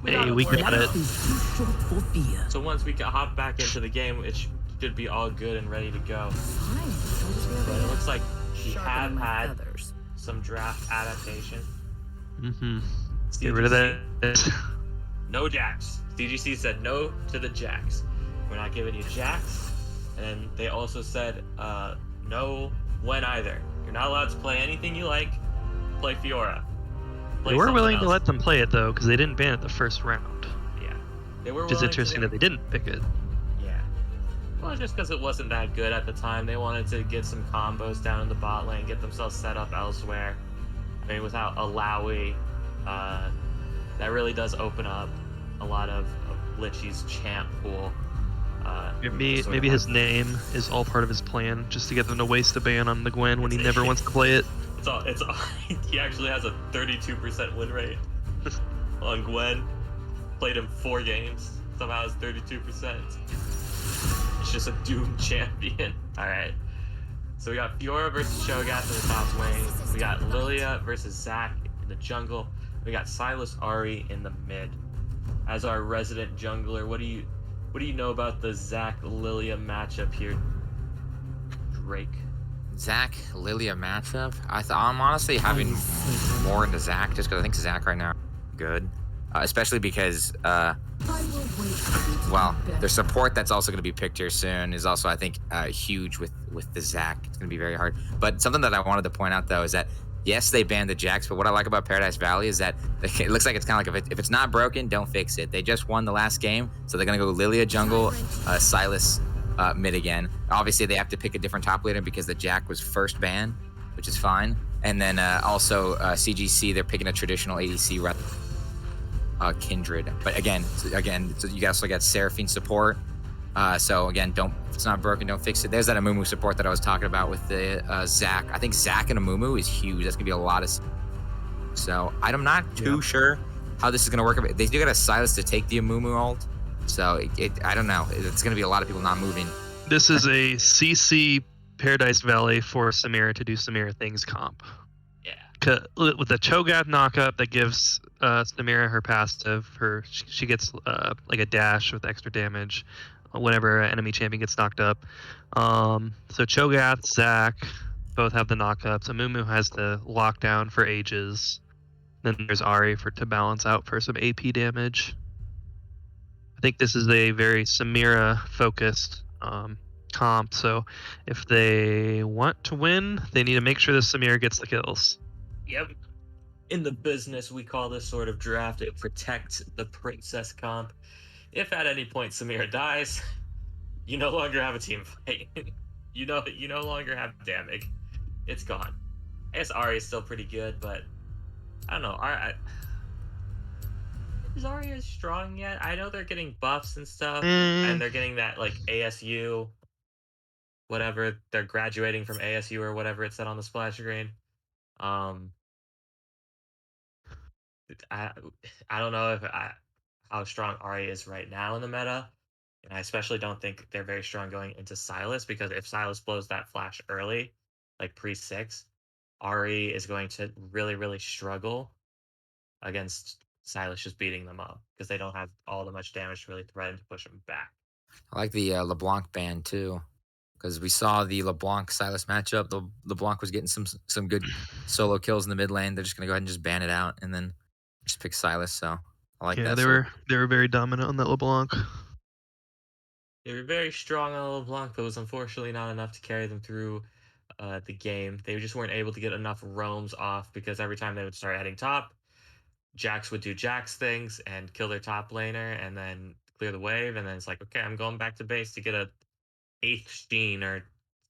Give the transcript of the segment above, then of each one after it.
Hey, we got it. So once we hop back into the game, it should be all good and ready to go. But it looks like we have had some draft adaptation. Get rid of that. No jacks. CGC said no to the jacks. We're not giving you jacks. And they also said no when either. You're not allowed to play anything you like. Play Fiora. They were willing to let them play it though, because they didn't ban it the first round. Yeah, they were. Which is interesting that they didn't pick it. Yeah, well, just because it wasn't that good at the time, they wanted to get some combos down in the bot lane, get themselves set up elsewhere. I mean, without a Lowy, that really does open up a lot of Lichy's champ pool. Maybe his name is all part of his plan, just to get them to waste a ban on the Gwen when he never wants to play it. It's all, he actually has a 32% win rate on Gwen. Played him 4 games. Somehow has 32%. It's just a doomed champion. Alright. So we got Fiora versus Cho'Gath in the top lane. We got Lilia versus Zac in the jungle. We got Sylas Ahri in the mid. As our resident jungler, what do you know about the Zac Lilia matchup here, Drake? Zac Lilia matchup. I'm honestly having more into Zac just because I think Zac right now is good, especially because well, their support that's also going to be picked here soon is also I think huge with the Zac. It's going to be very hard. But something that I wanted to point out though is that yes, they banned the jacks, but what I like about Paradise Valley is that it looks like it's kind of like if it's not broken, don't fix it. They just won the last game, so they're going to go Lilia jungle, Sylas mid again. Obviously, they have to pick a different top laner because the Jack was first banned, which is fine. And then also CGC, they're picking a traditional ADC rather Kindred. But again, so you also got Seraphine support. So again, if it's not broken, don't fix it. There's that Amumu support that I was talking about with the Zac. I think Zac and Amumu is huge. That's gonna be a lot of. So I'm not too sure how this is gonna work. They do got a Sylas to take the Amumu ult. So I don't know. It's going to be a lot of people not moving. This is a CC Paradise Valley for Samira to do Samira things comp. Yeah. With the Cho'Gath knockup that gives Samira her passive, she gets like a dash with extra damage whenever an enemy champion gets knocked up. So Cho'Gath, Zac both have the knockups. Amumu has the lockdown for ages. Then there's Ahri to balance out for some AP damage. I think this is a very Samira-focused comp, so if they want to win, they need to make sure that Samira gets the kills. Yep. In the business, we call this sort of draft it protect the princess comp. If at any point Samira dies, you no longer have a team fight. you no longer have Damage. It's gone. I guess Ahri is still pretty good, but I don't know. Is Ahri as strong yet? I know they're getting buffs and stuff, and they're getting that like ASU, whatever. They're graduating from ASU or whatever it said on the splash screen. I don't know how strong Ahri is right now in the meta, and I especially don't think they're very strong going into Sylas, because if Sylas blows that flash early, like pre-6, Ahri is going to really struggle against Sylas just beating them up, because they don't have all the much damage to really threaten to push them back. I like the LeBlanc ban too, because we saw the LeBlanc Sylas matchup. LeBlanc was getting some good solo kills in the mid lane. They're just gonna go ahead and just ban it out and then just pick Sylas. So I like that. Yeah, they were very dominant on that LeBlanc. They were very strong on LeBlanc, but it was unfortunately not enough to carry them through the game. They just weren't able to get enough roams off, because every time they would start heading top, Jax would do Jax things and kill their top laner and then clear the wave, and then it's like, okay, I'm going back to base to get a 8th Sheen or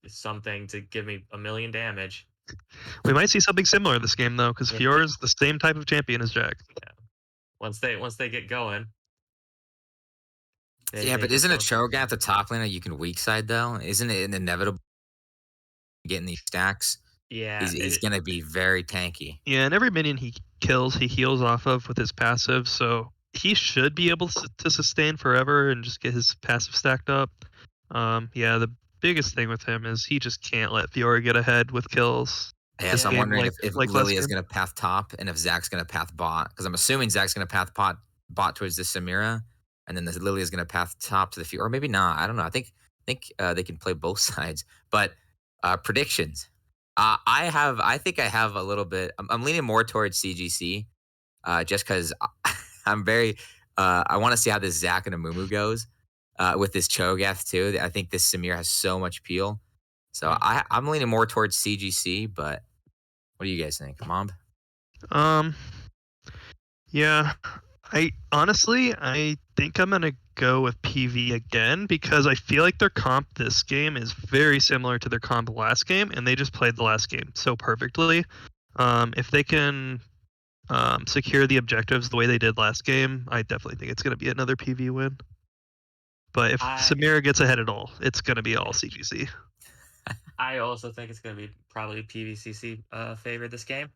something to give me 1,000,000 damage. We might see something similar this game though, because Fiora's the same type of champion as Jax. Yeah. Once they get going. Yeah, but isn't a Cho'Gath the top laner you can weak side though? Isn't it inevitable getting these stacks? Yeah, he's gonna be very tanky. Yeah, and every minion he kills, he heals off of with his passive, so he should be able to sustain forever and just get his passive stacked up. Yeah, the biggest thing with him is he just can't let Fiora get ahead with kills. Yeah, so I'm wondering if Lilia is gonna path top and if Zac's gonna path bot, because I'm assuming Zac's gonna path bot bot towards the Samira, and then the Lily is going to path top to the Fiora, or maybe not. I don't know. I think they can play both sides. But predictions. I think I have a little bit. I'm leaning more towards CGC, just because I'm very. I want to see how this Zac and Amumu goes with this Cho'Gath too. I think this Samir has so much peel. So I'm leaning more towards CGC. But what do you guys think, Mom? Um, yeah, I think I'm gonna go with PV again because I feel like their comp this game is very similar to their comp last game, and they just played the last game so perfectly. If they can secure the objectives the way they did last game, I definitely think it's gonna be another PV win. But if Samira gets ahead at all, it's gonna be all CGC. I also think it's going to be probably PVCC favored this game.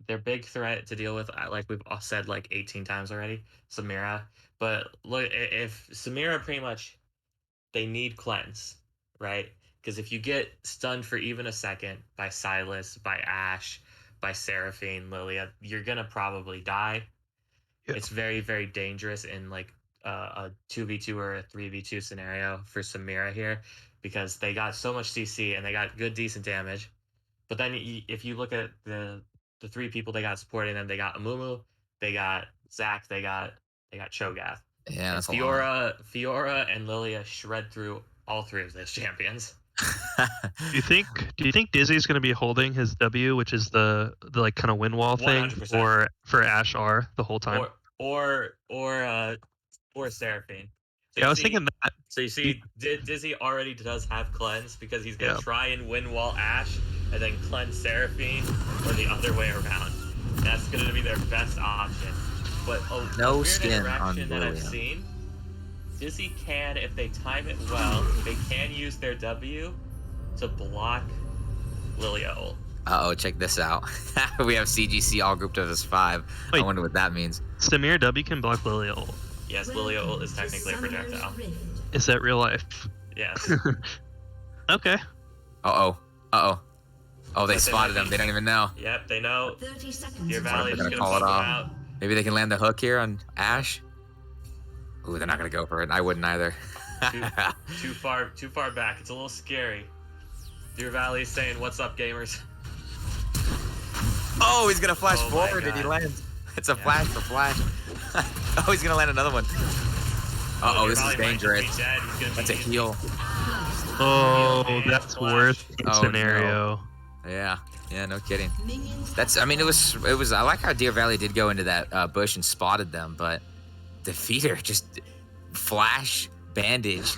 Their big threat to deal with, like we've all said like 18 times already, Samira. But look, if Samira pretty much, they need cleanse, right? Because if you get stunned for even a second by Silas, by Ashe, by Seraphine, Lilia, you're going to probably die. Yeah. It's very, very dangerous in like a 2v2 or a 3v2 scenario for Samira here, because they got so much CC and they got good, decent damage. But then if you look at the three people they got supporting them, they got Amumu, they got Zac, they got Cho'Gath. Yeah, that's Fiora and Lilia shred through all three of those champions. Do you think Dizzy's going to be holding his W, which is the like kind of win wall thing, 100%. or for Ashe R the whole time? Or Seraphine. So yeah, I was thinking that. So you see, Dizzy already does have cleanse because he's gonna try and win wall Ashe and then cleanse Seraphine, or the other way around. That's gonna be their best option. But no weird skin interaction on that I've Lilia. seen, Dizzy can, if they time it well, they can use their W to block Lilia ult. Uh-oh, check this out. We have CGC all grouped as 5. Wait. I wonder what that means. Samir W can block Lilia ult. Yes, Lilia ult is technically a projectile. Is that real life? Yes. Okay. Uh-oh. Uh-oh. Oh, they spotted him. They don't even know. Yep, they know. 30 seconds. Deer Valley is They're gonna gonna call poke it them off. out. Maybe they can land the hook here on Ashe. Ooh, they're not gonna go for it. I wouldn't either. Too far back. It's a little scary. Deer Valley is saying, "What's up, gamers?" Oh, he's gonna flash Oh my forward and he God. lands. It's a flash for flash. Oh, he's gonna land another one. Uh-oh, Deer this is Valley might just be dangerous. dead. He's gonna That's a be heal. Oh, and that's flash. worst Oh, scenario. Yeah. Yeah, no kidding. Minions That's, I mean, it was, I like how Deer Valley did go into that bush and spotted them, but Defeater just flash, bandage.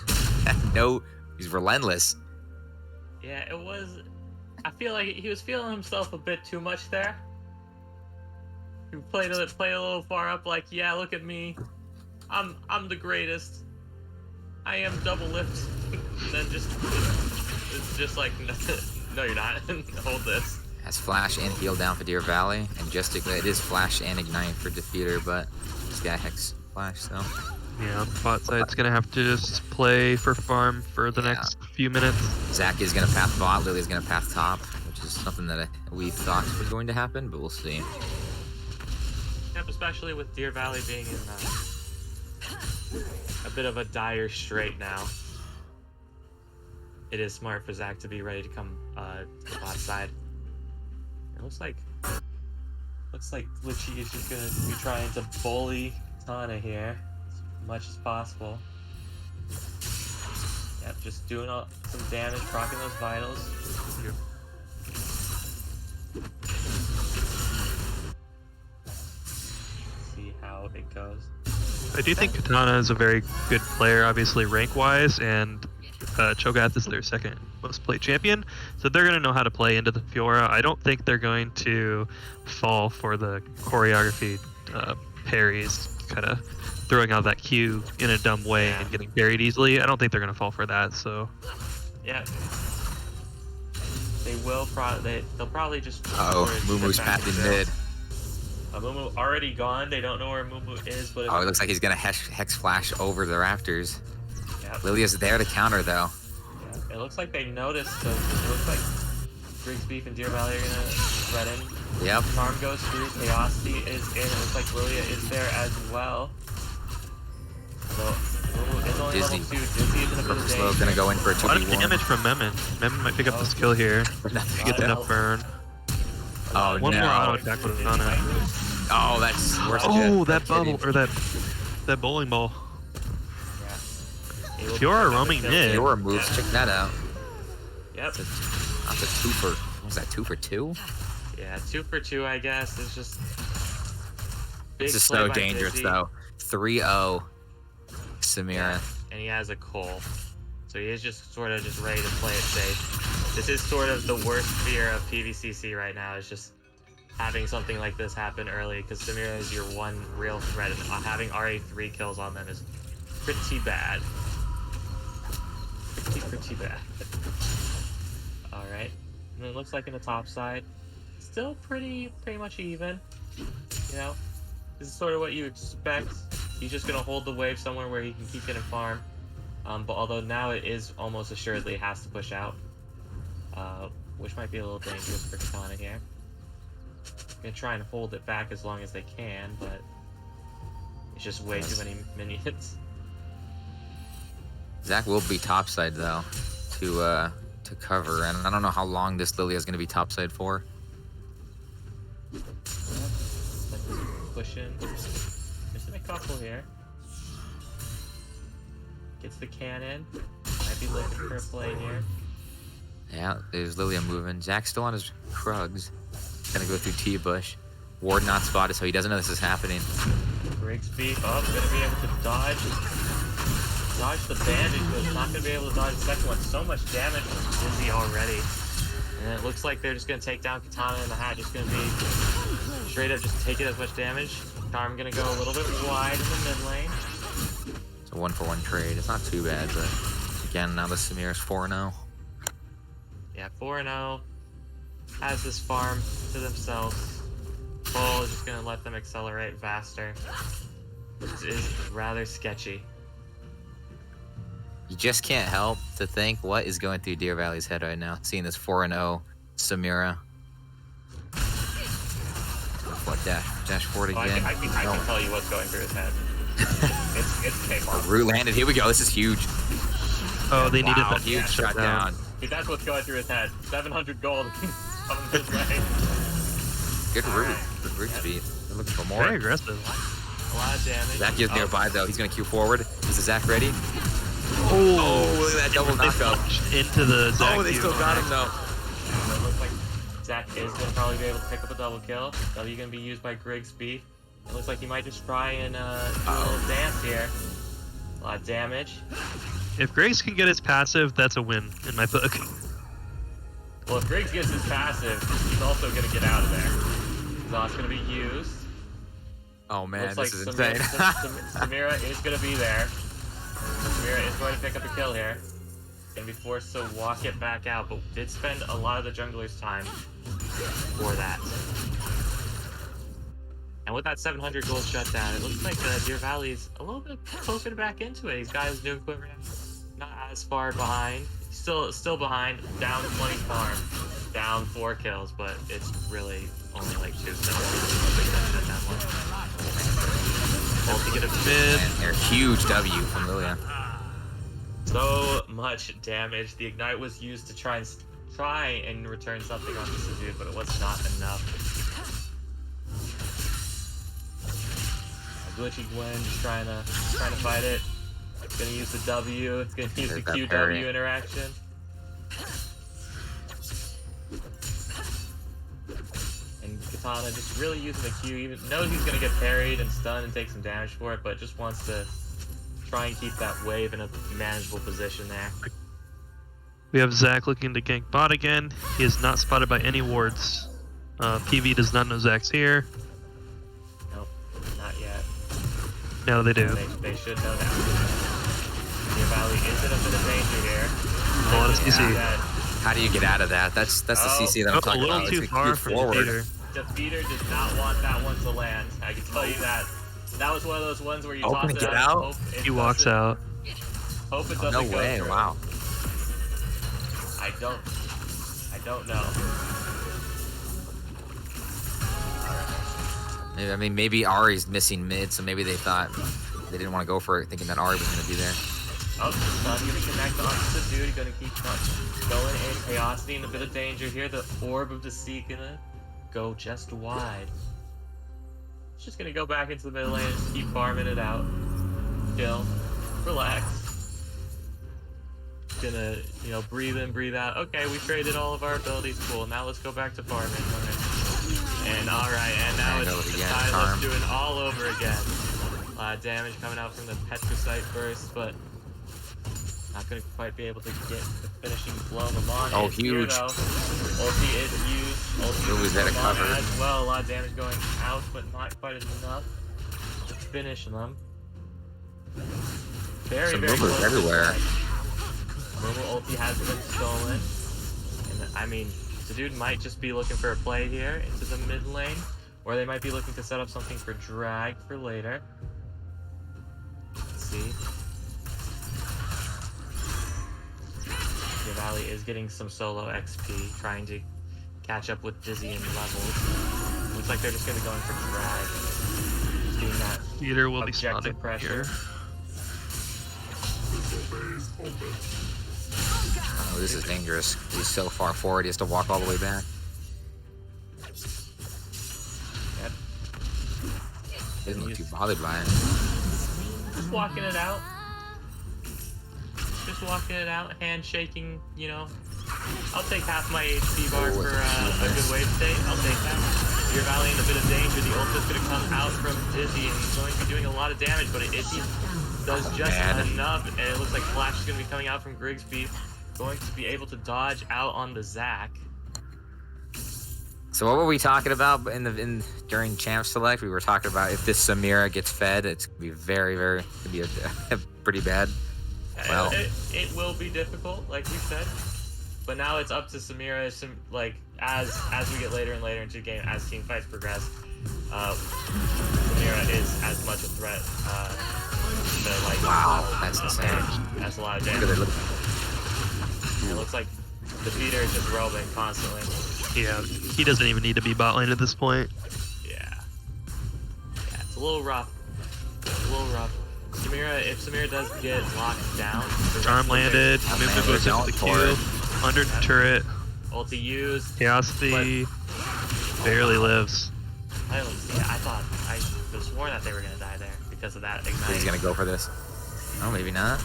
No, he's relentless. Yeah, it was. I feel like he was feeling himself a bit too much there. He played a little far up, like, yeah, look at me, I'm the greatest. I am double lift. And then it's just like, no, you're not. Hold this. Has flash and heal down for Deer Valley, and just it is flash and ignite for Defeater, but he's got hex flash, so. Yeah, bot side's gonna have to just play for farm for the next few minutes. Zac is gonna path bot, Lily's gonna path top, which is something that we thought was going to happen, but we'll see. Yep, especially with Deer Valley being in a bit of a dire strait now. It is smart for Zac to be ready to come to the bot side. It looks like Glitchy is just gonna be trying to bully Tana here as much as possible. Yep, just doing some damage, proccing those vitals. See how it goes. I do think Katana is a very good player, obviously rank-wise, and Cho'Gath is their second most played champion, so they're going to know how to play into the Fiora. I don't think they're going to fall for the choreography parries, kind of throwing out that Q in a dumb way and getting buried easily. I don't think they're going to fall for that, so... Yeah. They will they'll probably just... Uh-oh, Mumu's pathing mid. Mumu already gone. They don't know where Mumu is, but... Oh, it looks like he's gonna hex flash over the rafters. Yep. Lilia's there to counter, though. Yeah, it looks like they noticed, so it looks like Griggs Beef and Deer Valley are gonna thread in Yep. Charm goes through. Chaosity is in. It looks like Lilia is there as well. So, it's only Dizzy. level 2. Dizzy is in a bit of Slow danger. gonna go in for a A lot of 2v1. damage from Memon. Memon might pick up this kill here. She gets enough burn. Oh, One no. more auto attack would have done it. Oh, that's worse. Oh, that bubble or that bowling ball. Yeah. Fiora roaming mid. Your moves, check that out. Yep. That's a 2 for. What was that, 2 for 2? Yeah, 2 for 2, I guess. It's just. This is play so by dangerous, Dizzy. though. 3-0. Samira. Yeah, and he has a Cole. So he is just sort of just ready to play it safe. This is sort of the worst fear of PVCC right now, is just having something like this happen early, because Samira is your one real threat, and having already 3 kills on them is pretty bad. Pretty bad. Alright. And it looks like in the top side, still pretty much even. You know? This is sort of what you expect. He's just gonna hold the wave somewhere where he can keep getting farm. But although now it is almost assuredly has to push out. Which might be a little dangerous for Katana here. Gonna try and hold it back as long as they can, but it's just way too many minions. Zach will be topside, though, to cover, and I don't know how long this Lilia is going to be topside for. Push in. Missing a couple here. Gets the cannon. Might be looking for a play here. Yeah, there's Lilia moving. Zach's still on his Krugs. Gonna go through T-Bush. Ward not spotted, so he doesn't know this is happening. Grigsby up, gonna be able to dodge the bandage, but it's not gonna be able to dodge the second one. So much damage from Dizzy already. And it looks like they're just gonna take down Katana in the hat. Just gonna be straight up just taking as much damage. Charm gonna go a little bit wide in the mid lane. It's a 1-for-1 trade. It's not too bad, but again, now the Samira's 4-0. Yeah, 4-0. Has this farm to themselves. Cole is just gonna let them accelerate faster. This is rather sketchy. You just can't help to think what is going through Deer Valley's head right now, seeing this 4-0 Samira. What, dash forward Oh, again? I can tell you what's going through his head. it's K-pop. Root landed. Here we go. This is huge. Oh, they needed Wow, that huge shot shutdown. down. Dude, that's what's going through his head. 700 gold coming his way. Good root. Good root speed. They're looking for more. Very aggressive. A lot of damage. Zach is nearby, though. He's going to queue forward. Is Zach ready? Oh, look at that double they knockup. pushed into the Zac. Oh, they still got him, though. It looks like Zach is going to probably be able to pick up a double kill. W going to be used by Grigsby. It looks like he might just try and do a little dance here. A lot of damage. If Griggs can get his passive, that's a win in my book. Well, if Griggs gets his passive, he's also going to get out of there. Exhaust going to be used. Oh, man, Looks this like is insane. Samira is going to be there. Samira is going to pick up a kill here. Going to be forced to walk it back out, but did spend a lot of the jungler's time for that. And with that 700 gold shutdown, it looks like Deer Valley's a little bit poking back into it. He's got his new equipment not as far behind. Still behind, down 20 farm, down 4 kills, but it's really only like 2 kills. Ulti get a mid. And they're huge W from Lilia. So much damage. The ignite was used to try and return something on this dude, but it was not enough. A glitchy Gwen just trying to fight it. Gonna use the W. It's gonna use the There's that QW parry. interaction. And Katana just really using the Q. Even knows he's gonna get parried and stunned and take some damage for it, but just wants to try and keep that wave in a manageable position there. We have Zac looking to gank bot again. He is not spotted by any wards. PV does not know Zac's here. Nope, not yet. Now they do. They should know now. Deer Valley is in a bit of danger here. A lot of CC. How do you get out of that? That's the CC that I'm Oh, a talking little about. too It's far queue for forward. Defeater. Defeater did not want that one to land. I can tell you that. That was one of those ones where you toss Can it get out. out? And hope it He walks doesn't- out. Hope it Oh, doesn't no go way! through. Wow. I don't know. I mean, maybe Ari's missing mid, so maybe they thought they didn't want to go for it, thinking that Ari was going to be there. Oh, the sun's gonna connect onto the dude, gonna keep going in. Chaosity in a bit of danger here. The orb of the sea gonna go just wide. It's just gonna go back into the middle lane and keep farming it out. Chill. Relax. Gonna, you know, breathe in, breathe out. Okay, we traded all of our abilities. Cool. Now let's go back to farming. And alright, and now it's Silas doing all over again. A lot of damage coming out from the Petricite burst, but not gonna quite be able to get the finishing blow him on. Oh, it's huge. Here, ulti is used. Ulti is that a cover? as well. A lot of damage going out, but not quite enough to finish them. Very, Some very movers close. everywhere. Mobile ulti has been stolen. And I mean, the dude might just be looking for a play here into the mid lane, or they might be looking to set up something for drag for later. Let's see. The Valley is getting some solo XP, trying to catch up with Dizzy in levels. Looks like they're just gonna be going for drag. Just getting that Peter will be objective spotted pressure. here. Oh, this is dangerous. He's so far forward, he has to walk all the way back. Yep. He doesn't look too bothered by it. Just walking it out. Just walking it out, handshaking, you know. I'll take half my HP bar for a good wave state. I'll take that. Your Valley in a bit of danger. The ult is going to come out from Dizzy, and he's going to be doing a lot of damage, but if he does just enough, and it looks like Flash is going to be coming out from Grigsby, going to be able to dodge out on the Zac. So what were we talking about during Champ Select? We were talking about if this Samira gets fed, it's gonna be could be pretty bad. Well, it will be difficult, like we said, but now it's up to Samira. Like as we get later and later into the game, as team fights progress, Samira is as much a threat. To like, wow, that's insane. That's a lot of damage. It looks like the feeder is just roaming constantly. Yeah, he doesn't even need to be bot lane at this point. Yeah, it's a little rough. Samira, if Samira does get locked down, Charm landed, Mimic goes into the queue, under turret, ulti used. Chaosity barely lives. I thought I was sworn that they were gonna die there because of that ignite. He's gonna go for this. Oh, maybe not.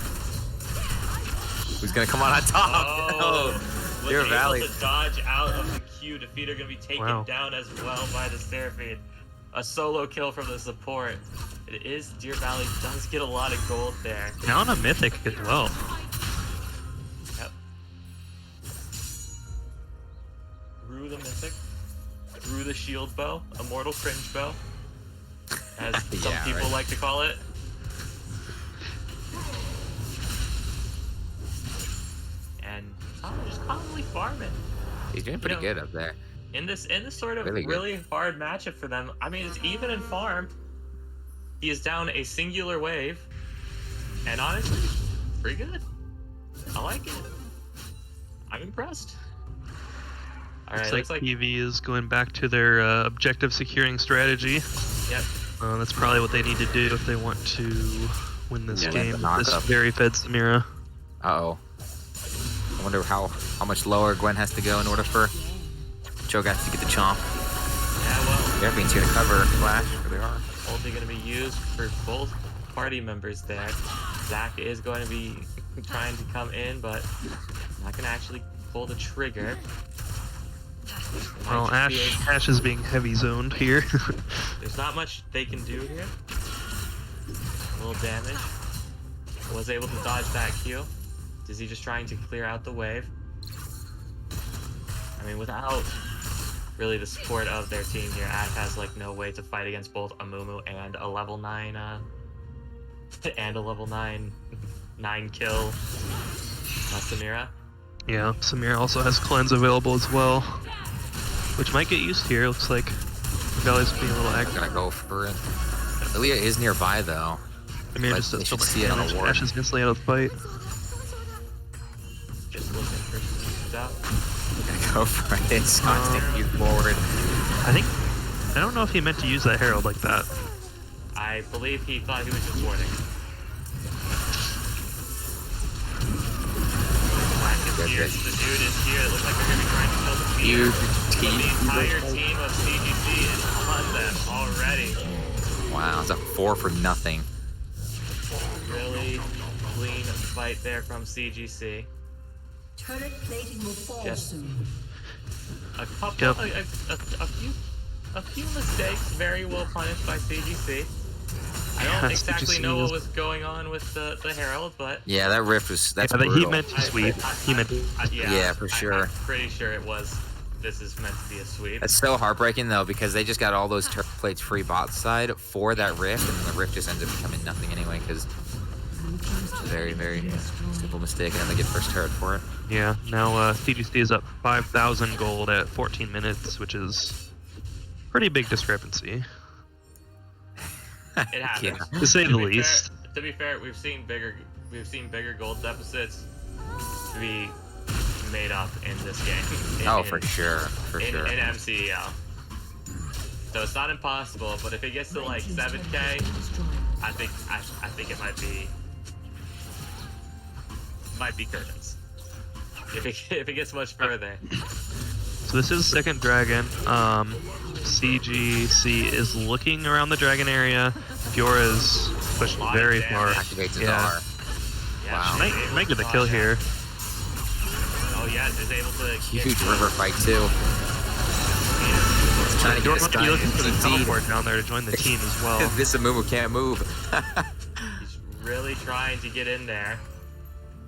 Who's gonna come on top? Oh, was Dear able Valley. to dodge out of the queue. Defeater gonna be taken down as well by the Seraphine. A solo kill from the support. It is Deer Valley does get a lot of gold there. Now on a mythic as well. Yep. Rue the mythic. Rue the shield bow. Immortal cringe bow. As some people like to call it. And just calmly farming. He's doing pretty good up there. In this sort of really hard matchup for them. I mean, it's even in farm. He is down a singular wave, and honestly, pretty good. I like it. I'm impressed. All right, looks like PV is going back to their objective securing strategy. Yep. That's probably what they need to do if they want to win this game. This up. very fed Samira. Uh-oh. I wonder how much lower Gwen has to go in order for Cho'Gath to get the chomp. Yeah, well, Seraphines here to cover Flash. Where they are. Ulti going to be used for both party members there. Zac is going to be trying to come in, but not going to actually pull the trigger. Well, Ash is being heavy zoned here. There's not much they can do here. A little damage. Was able to dodge that Q. Dizzy just trying to clear out the wave. I mean, without really the support of their team here, Ash has like no way to fight against both Amumu and a level 9 9 kill Samira. Yeah, Samira also has cleanse available as well, which might get used here. Looks like Valley's being a little active. Gonna go for it. Ilya is nearby though. Samira just does so much see it on damage. the ward. Ash is instantly out of the fight. Just looking for some stuff. Gonna go for it. Scott's taking you forward. I think I don't know if he meant to use that herald like that. I believe he thought he was just warning. The dude is here. It looks like they're going to be trying to kill the speeder. But the entire team of CGC is on them already. Wow, it's a 4 for nothing. Really clean fight there from CGC. Turret plating will fall Just soon. a couple, a few mistakes very well punished by CGC. I don't exactly know what was going on with the Herald, but Yeah, that rift that's but brutal. he meant to sweep. He meant. Yeah, for sure. I'm pretty sure it was. This is meant to be a sweep. That's so heartbreaking though, because they just got all those turret plates free bot side for that rift, and the rift just ends up becoming nothing anyway, because it's a very, very simple mistake, and then they get first turret for it. Yeah. Now CGC is up 5,000 gold at 14 minutes, which is pretty big discrepancy, It happens. Yeah. to say the least. To be fair, we've seen bigger gold deficits to be made up in this game. For sure, in MCEL. So it's not impossible, but if it gets to like 7K, I think it might be curtains. If it gets much further. So this is second dragon. CGC is looking around the dragon area. Fiora's pushed very far. Activates his Yeah. R. Yeah, Wow. Might get the kill here. Oh yeah, is able to Huge river fight too. Trying to get this guy looking for the in TP. teleport down there to join the team as well. This Amumu can't move. He's really trying to get in there.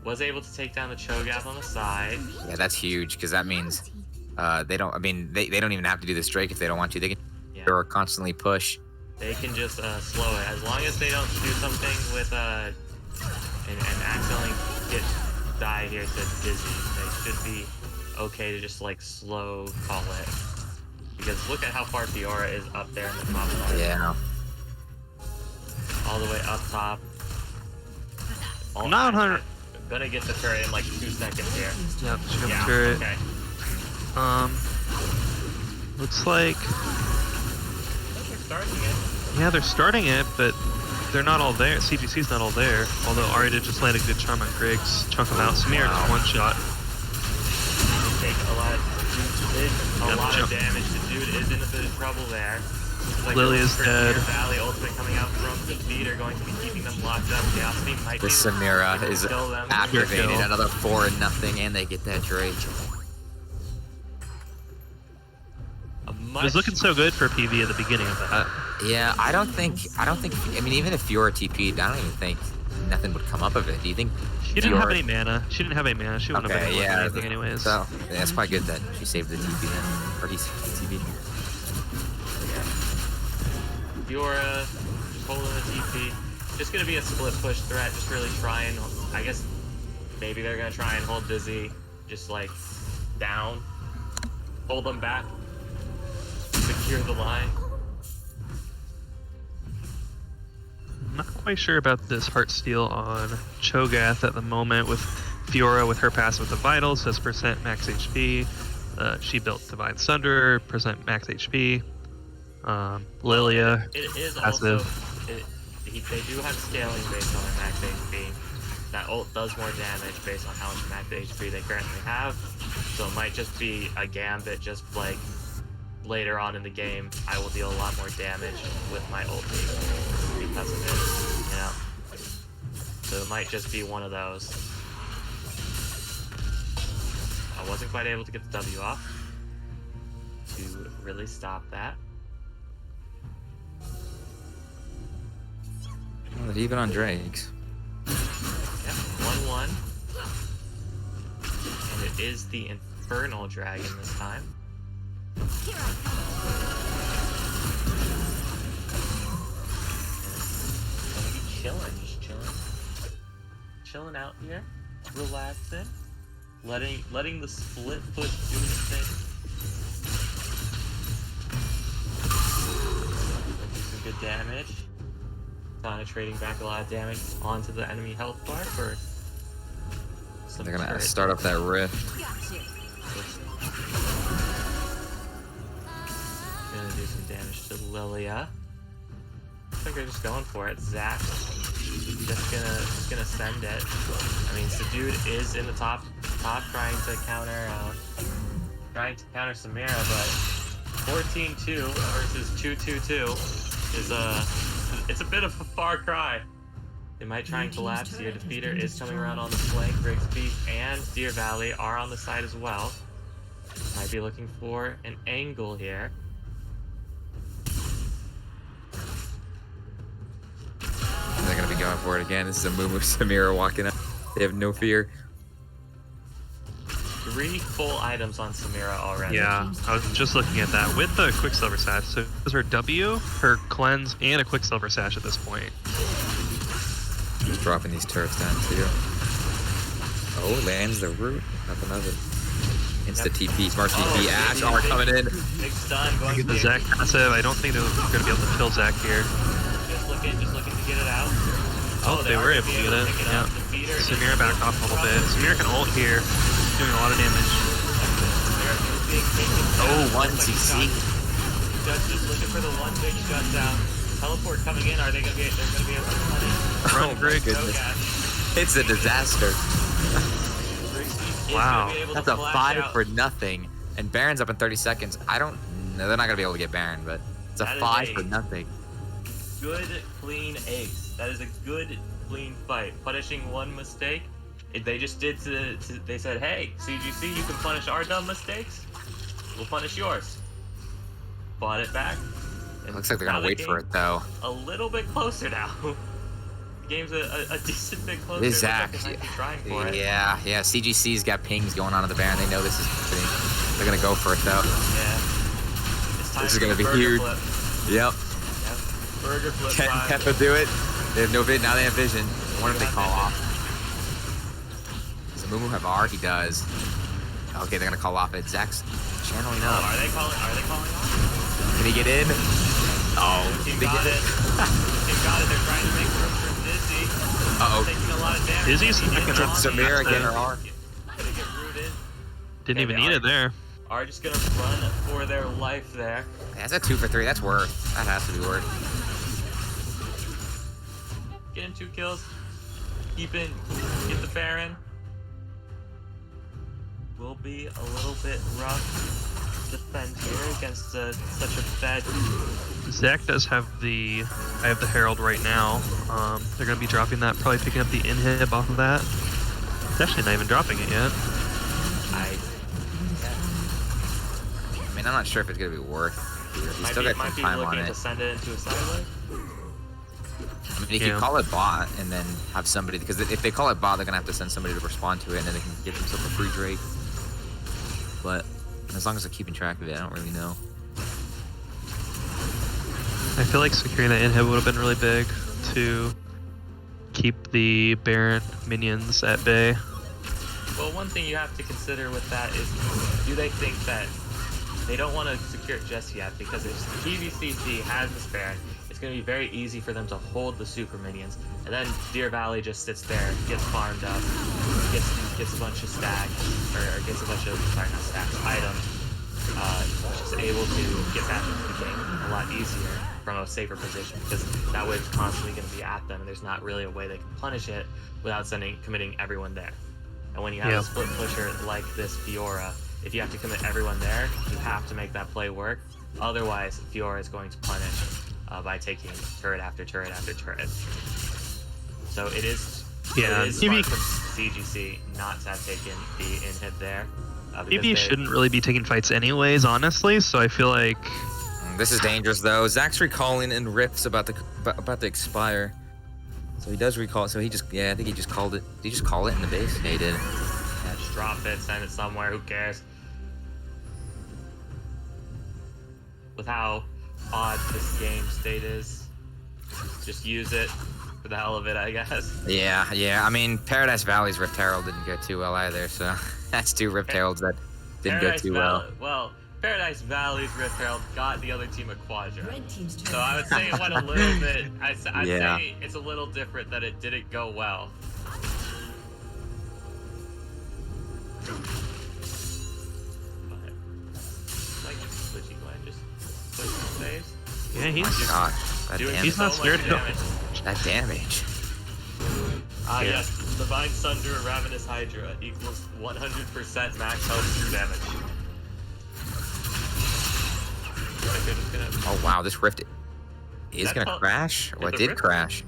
Was able to take down the Cho'Gath on the side. Yeah, that's huge, because that means they don't. I mean, they don't even have to do this Drake if they don't want to. They can or constantly push. They can just slow it as long as they don't do something with and accidentally die here to Dizzy. They should be okay to just like slow call it. Because look at how far Fiora is up there in the top side. Yeah. All the way up top. I'm not 100. Gonna get the turret in like 2 seconds here. Yep, ship Yeah, turret. okay. Looks like They're starting it. yeah, they're starting it, but they're not all there. CGC's not all there. Although Arita just landed a good charm on Griggs, chunk him out. Samir just one shot. Take a lot of damage. The dude is in a bit of trouble there. Like Lily is dead. Valley ultimate coming out from the feet are going to be keeping them locked up. Chaosity might be This Samira is kill them. activated. Kill. Another 4-0, and they get that Drake. It was looking so good for PV at the beginning of that. Yeah, I don't think. I mean, even if Fiora TP'd, I don't even think nothing would come up of it. Do you think? She didn't have any mana. She wouldn't have any mana. She wouldn't have been able to do anything anyways. So yeah, it's quite good that she saved the TP then, or he saved the TP. Fiora just holding the TP. Just gonna be a split push threat. Just really try and I guess maybe they're gonna try and hold Dizzy just like down, hold them back, secure the line. I'm not quite sure about this Heartsteel on Cho'Gath at the moment with Fiora with her passive with the Vitals, says percent max HP. She built Divine Sunder, percent max HP. Lilia, It is passive. also they do have scaling based on their max HP. That ult does more damage based on how much max HP they currently have. So it might just be a gambit, just like later on in the game, I will deal a lot more damage with my ulti because of it, you know? So it might just be one of those. I wasn't quite able to get the W off to really stop that. Well, even on Drakes. Yep, 1-1. And it is the Infernal Dragon this time. Gonna be chilling, just chilling. Chilling out here, relaxing. Letting the split push do its thing. Do some good damage. Trading back a lot of damage onto the enemy health bar for some They're gonna turret. start up that rift. Gonna gonna do some damage to Lilia. I think they're just going for it. Zach just gonna send it. I mean, Subdued is in the top trying to counter Samira, but 14-2 versus 2-2-2 is it's a bit of a far cry. They might try and collapse here. Defeater is coming around on the flank. Grigsby and Deer Valley are on the side as well. Might be looking for an angle here. They're gonna be going for it again. This is a Mumu Samira walking up. They have no fear. 3 full items on Samira already. Yeah, I was just looking at that with the Quicksilver Sash. So it was her W, her Cleanse, and a Quicksilver Sash at this point. Just dropping these turrets down too. Oh, lands the root. Nothing of it. Insta TP, smart TP. Ash are coming in. Big stun going Get the Zac passive. I don't think they're going to be able to kill Zac here. Just looking to get it out. Oh, they were able to get it. Yeah. Samira backed off a little bit. Samira can ult here, doing a lot of damage. Oh, 1 CC. Just looking for the one big shutdown. Teleport coming in. Are they going to be? They're going to be able to punish. Oh my goodness. It's a disaster. Wow. That's a 5 for nothing. And Baron's up in 30 seconds. No, they're not going to be able to get Baron, but it's a 5 for nothing. Good, clean ace. That is a good, clean fight. Punishing one mistake. They just did they said, hey, CGC, you can punish our dumb mistakes. We'll punish yours. Fought it back. It looks like they're going to wait for it, though. A little bit closer now. The game's a decent bit closer. This Zac, yeah, CGC's got pings going on at the Baron. They know this is happening. They're going to go for it, though. Yeah. It's time this is going to be huge. Flip. Yep. Burger flip. Can Peppa do it? They have no vision. Now they have vision. I wonder if they call off. Does Mumu have R? He does. Okay, they're gonna call off it. Zac's channeling up. Are they calling off? Can he get in? Oh, Team got it. Team got it. They're trying to make room for Dizzy. Taking a lot of damage. Dizzy's Samira get her R. Gonna get rooted. Didn't even need it there. Are just gonna run for their life there. That's a 2 for 3. That's worth. That has to be worth. Getting 2 kills. Get the Baron. Will be a little bit rough to defend here against such a bad. Zac does have I have the Herald right now. They're going to be dropping that, probably picking up the inhib off of that. It's actually not even dropping it yet. I mean, I'm not sure if it's going to be worth. He's still got some time on it. To send it into a sideway. I mean, you can call it bot and then have somebody, because if they call it bot, they're gonna have to send somebody to respond to it, and then they can get themselves a free Drake. But as long as they're keeping track of it, I don't really know. I feel like securing that inhib would have been really big to keep the Baron minions at bay. Well, one thing you have to consider with that is, do they think that they don't want to secure it just yet? Because if PVCC has this Baron, it's going to be very easy for them to hold the super minions, and then Deer Valley just sits there, gets farmed up, gets a bunch of stacks, or gets a bunch of, sorry, not stacks, items, just able to get back into the game a lot easier from a safer position, because that wave's constantly going to be at them, and there's not really a way they can punish it without committing everyone there. And when you have a split pusher like this Fiora, if you have to commit everyone there, you have to make that play work. Otherwise, Fiora is going to punish by taking turret after turret after turret. So it is smart from CGC not to have taken the inhib there. PV shouldn't really be taking fights anyways, honestly, so I feel like... This is dangerous, though. Zac's recalling in Rift's about to expire. So he does recall, so he just, I think he just called it. Did he just call it in the base? Yeah, he did. Yeah, just drop it, send it somewhere, who cares? With how odd this game state is, just use it for the hell of it, I guess. Yeah. I mean, Paradise Valley's Rift Herald didn't go too well either, so that's 2 Rift Heralds that didn't go too well. Well, Paradise Valley's Rift Herald got the other team a quadra. So I would say it went a little bit, I'd say it's a little different that it didn't go well. But, like, switchy Glenn, just Yeah, Oh my he's god, that Doing damage. He's not so scared much at all. damage. That damage. Ah, Yeah. yes. Divine Sunder Ravenous Hydra equals 100% max health true damage. Like they're just gonna... Oh wow, this rift is That gonna tel- crash. Well, the it did rift- crash.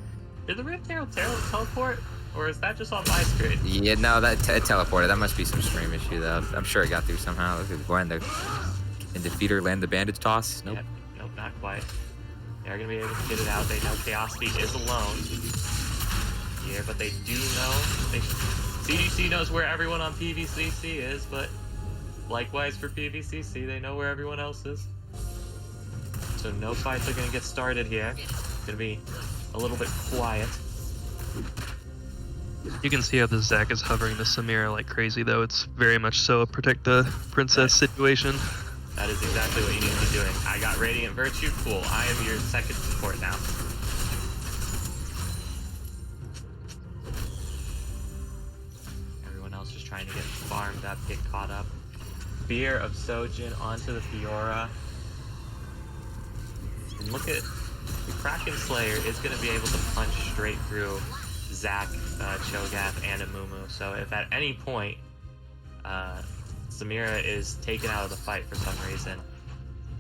Did the Rift Arrow teleport? Or is that just on my screen? Yeah, no, that it teleported. That must be some stream issue though. I'm sure it got through somehow. Look at Gwen there. Can Defeater land the bandage toss? Nope. Yep. Nope, not quite. They're gonna be able to get it out. They know Chaosity is alone here, but they do know. CGC knows where everyone on PVCC is, but likewise for PVCC, they know where everyone else is. So no fights are gonna get started here. It's gonna be a little bit quiet. You can see how the Zac is hovering the Samira like crazy, though. It's very much so a protect the princess situation. That is exactly what you need to be doing. I got Radiant Virtue, cool. I am your second support now. Everyone else just trying to get farmed up, get caught up. Fear of Sojin onto the Fiora. And look at the Kraken Slayer is going to be able to punch straight through Zac, Cho'Gath, and Amumu. So if at any point Samira is taken out of the fight for some reason,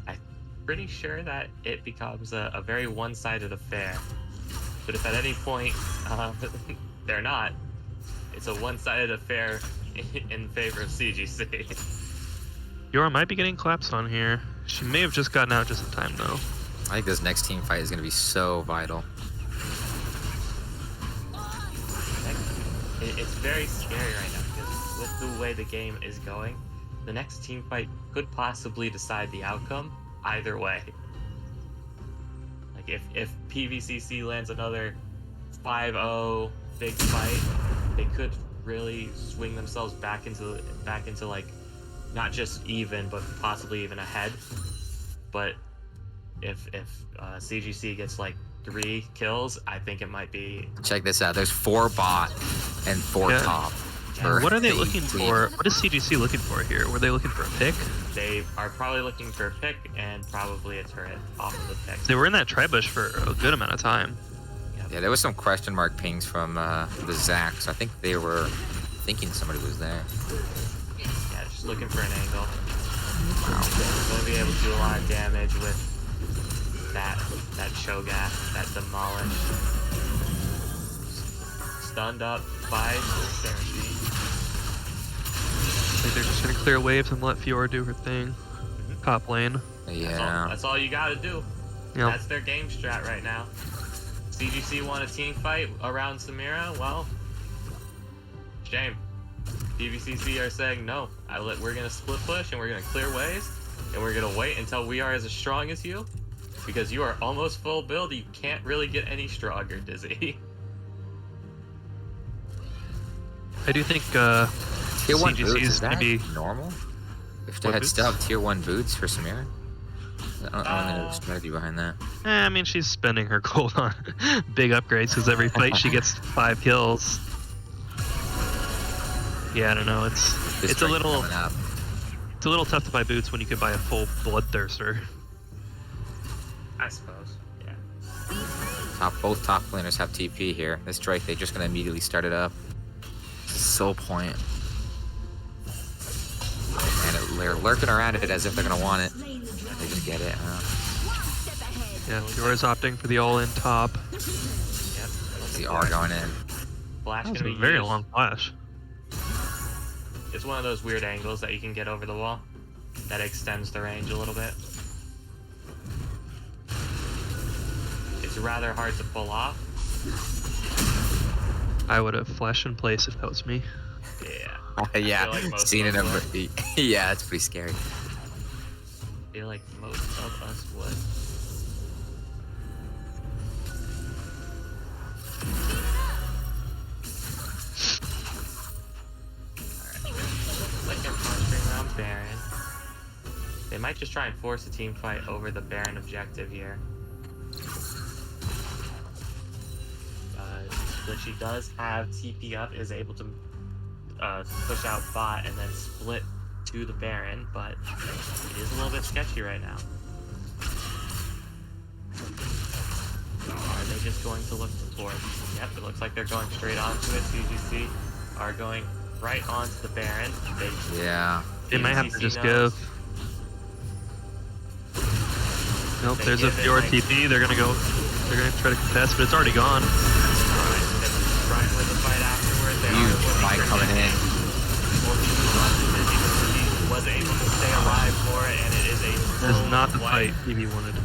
I'm pretty sure that it becomes a very one-sided affair. But if at any point they're not, it's a one-sided affair in favor of CGC. Fiora might be getting collapsed on here. She may have just gotten out just in time, though. I think this next team fight is gonna be so vital. It's very scary right now because with the way the game is going, the next team fight could possibly decide the outcome either way. Like if PVCC lands another 5-0 big fight, they could really swing themselves back into like not just even but possibly even ahead. But if CGC gets like 3 kills, I think it might be. Check this out. There's 4 bot and 4 Yeah. top. Yeah. What are they the looking team. for? What is CGC looking for here? Were they looking for a pick? They are probably looking for a pick and probably a turret off of the pick. They were in that tri-bush for a good amount of time. Yeah, there was some question mark pings from the Zac, so I think they were thinking somebody was there. Yeah, just looking for an angle. Going to be able to do a lot of damage with that Cho'Gath, that Demolish. Stunned up by Seraphy. Like they're just gonna clear waves and let Fiora do her thing. Top lane. Yeah. That's all you gotta do. Yep. That's their game strat right now. CGC want a team fight around Samira? Well, shame. PVCC are saying no. We're gonna split push and we're gonna clear waves and we're gonna wait until we are as strong as you, because you are almost full build. You can't really get any stronger, Dizzy. I do think Tier 1 CGC boots, is is gonna that be. normal? If they What had boots? still have Tier 1 boots for Samira? I don't know the strategy behind that. I mean, she's spending her gold on big upgrades because every fight she gets 5 kills. Yeah, I don't know. This It's a strike little coming up. tough to buy boots when you could buy a full bloodthirster. I suppose. Yeah. Both top laners have TP here. This Drake, they're just gonna immediately start it up. Soul point. And they're lurking around it as if they're gonna want it. They just get it. Yeah, Fiora's opting for the all-in top. Yep. The R going in. Flash That was gonna a be very used. long flash. It's one of those weird angles that you can get over the wall that extends the range a little bit. It's rather hard to pull off. I would have flashed in place if that was me. Yeah. Yeah, like most seen of it. us Yeah, it's pretty scary. I feel like most of us would. Like they're posturing around Baron. They might just try and force a team fight over the Baron objective here. But she does have TP up, is able to push out bot and then split to the Baron, but it is a little bit sketchy right now. they just going to look for it? Yep, it looks like they're going straight onto it. CGC are going right onto the Baron. Yeah. They might have to PVCC just knows. give. Nope, They there's a give it, Fiora like- TP. They're gonna try to contest, but it's already gone. Alright, so they're right with the fight afterward. They Huge are looking fight for coming in. He was able to stay alive for it, and it is a This is full not the wipe. fight TV wanted.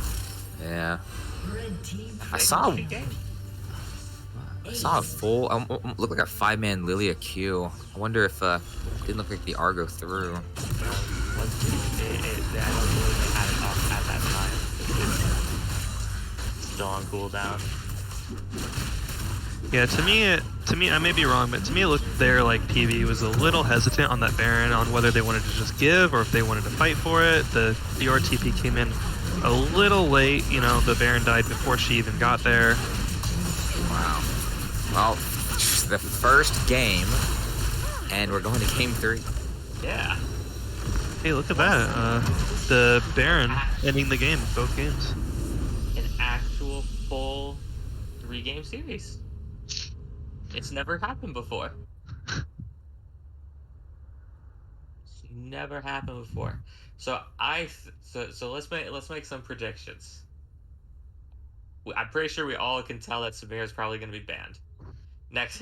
Yeah. Red team I They saw can game. a full look like a 5-man Lilia Q. I wonder if didn't look like the Argo through. I don't believe they had it off at that time. It's still on cooldown. Yeah, to me, I may be wrong, but to me it looked there like PV was a little hesitant on that Baron on whether they wanted to just give or if they wanted to fight for it. The RTP came in a little late. You know, the Baron died before she even got there. Wow. Well, the first game, and we're going to game 3. Yeah. Hey, look at that. The Baron ending the game, both games. An actual full 3-game series. It's never happened before. It's never happened before. So so let's make some predictions. I'm pretty sure we all can tell that Samira is probably going to be banned. Next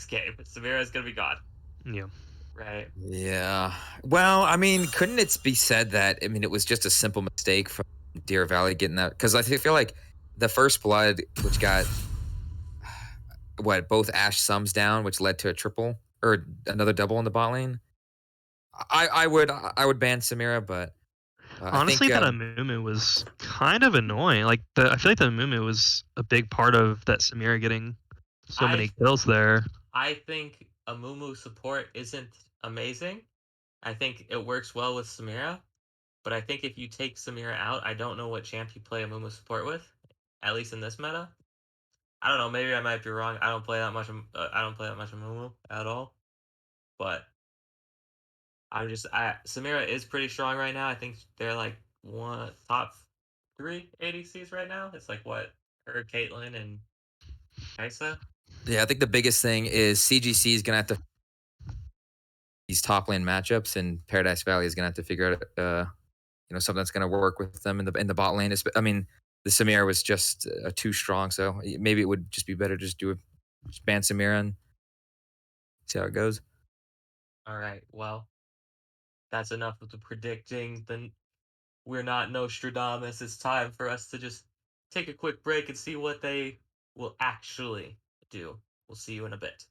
game, Samira is going to be gone, Yeah. right? Yeah. Well, I mean, couldn't it be said that, I mean, it was just a simple mistake from Deer Valley getting that? Because I feel like the first blood, which got, both Ash sums down, which led to a triple or another double in the bot lane. I would ban Samira, but Honestly, I that think Amumu was kind of annoying. Like I feel like the Amumu was a big part of that Samira getting so I many kills there. I think Amumu support isn't amazing. I think it works well with Samira, but I think if you take Samira out, I don't know what champ you play Amumu support with, at least in this meta. I don't know. Maybe I might be wrong. I don't play that much. I don't play that much Amumu at all. But Samira is pretty strong right now. I think they're like one top 3 ADCs right now. It's like what her, Caitlyn, and Kaisa. I think the biggest thing is CGC is gonna have to these top lane matchups, and Paradise Valley is gonna have to figure out something that's gonna work with them in the bot lane. I mean, the Samira was just too strong, so maybe it would just be better to just ban Samira and see how it goes. All right. Well, that's enough of the predicting. Then we're not Nostradamus. It's time for us to just take a quick break and see what they will actually do. We'll see you in a bit.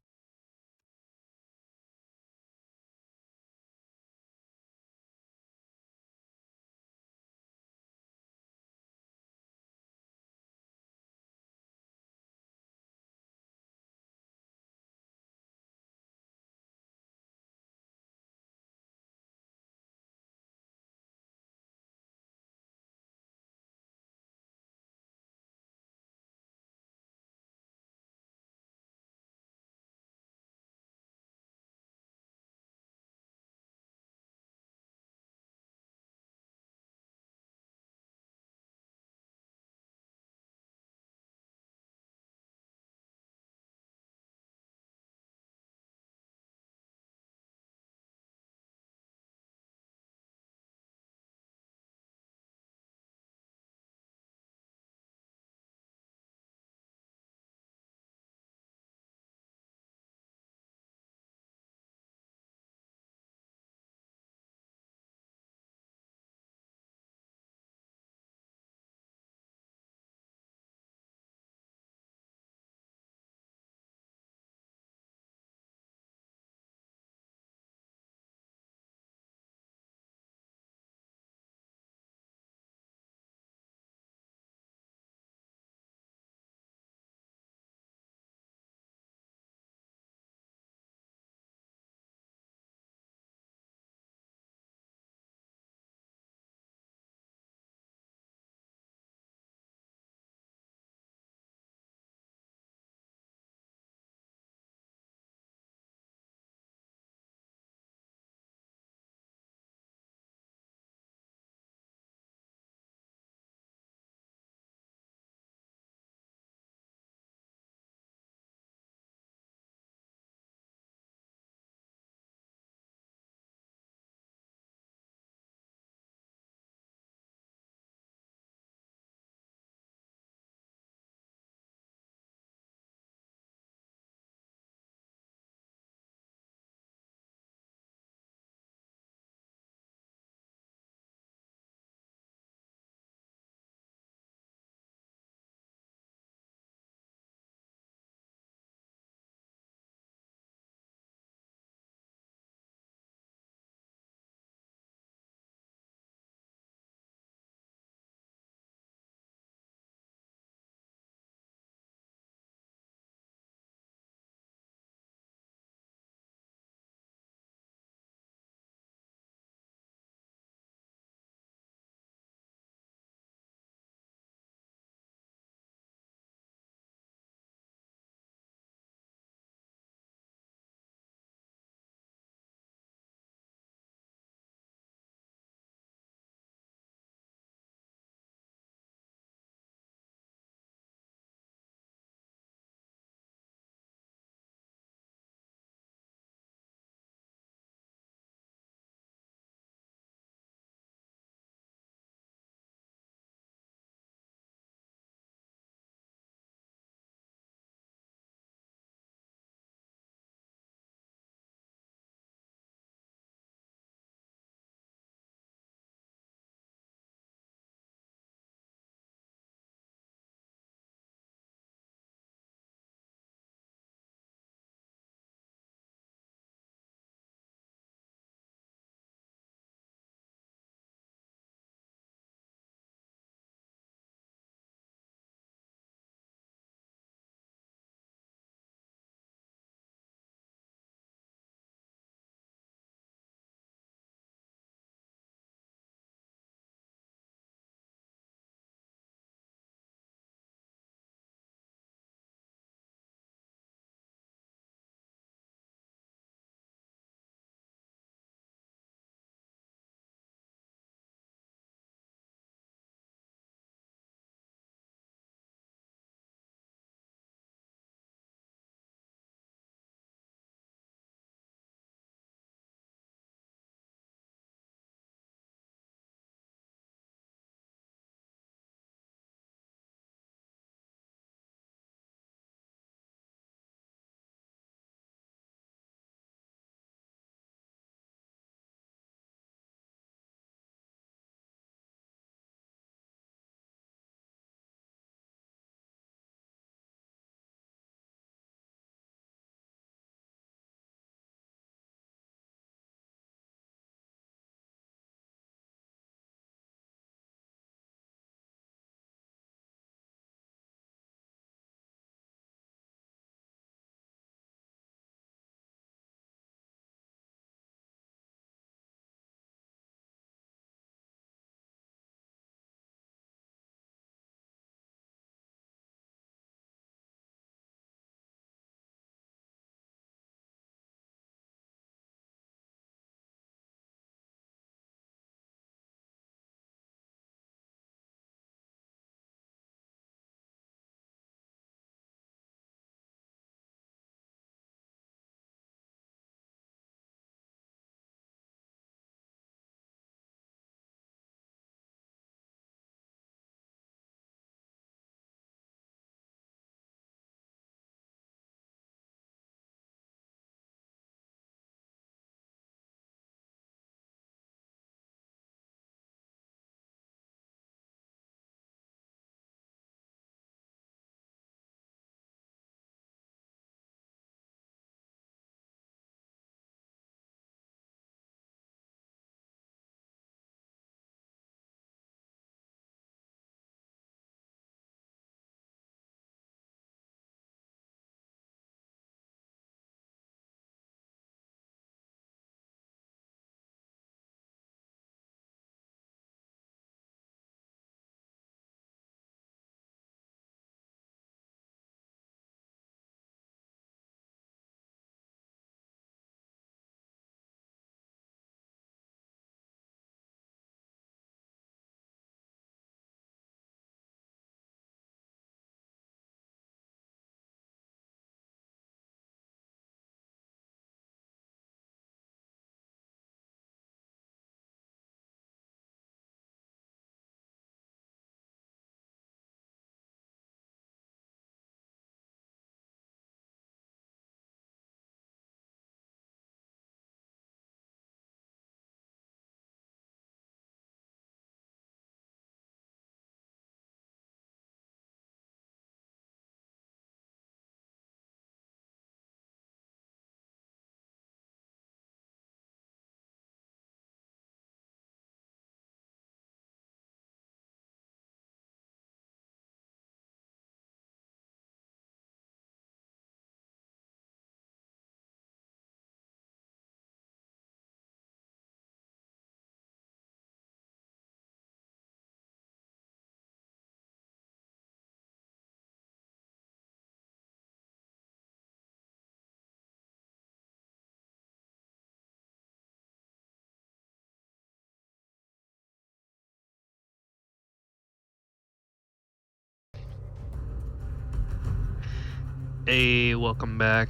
Welcome back.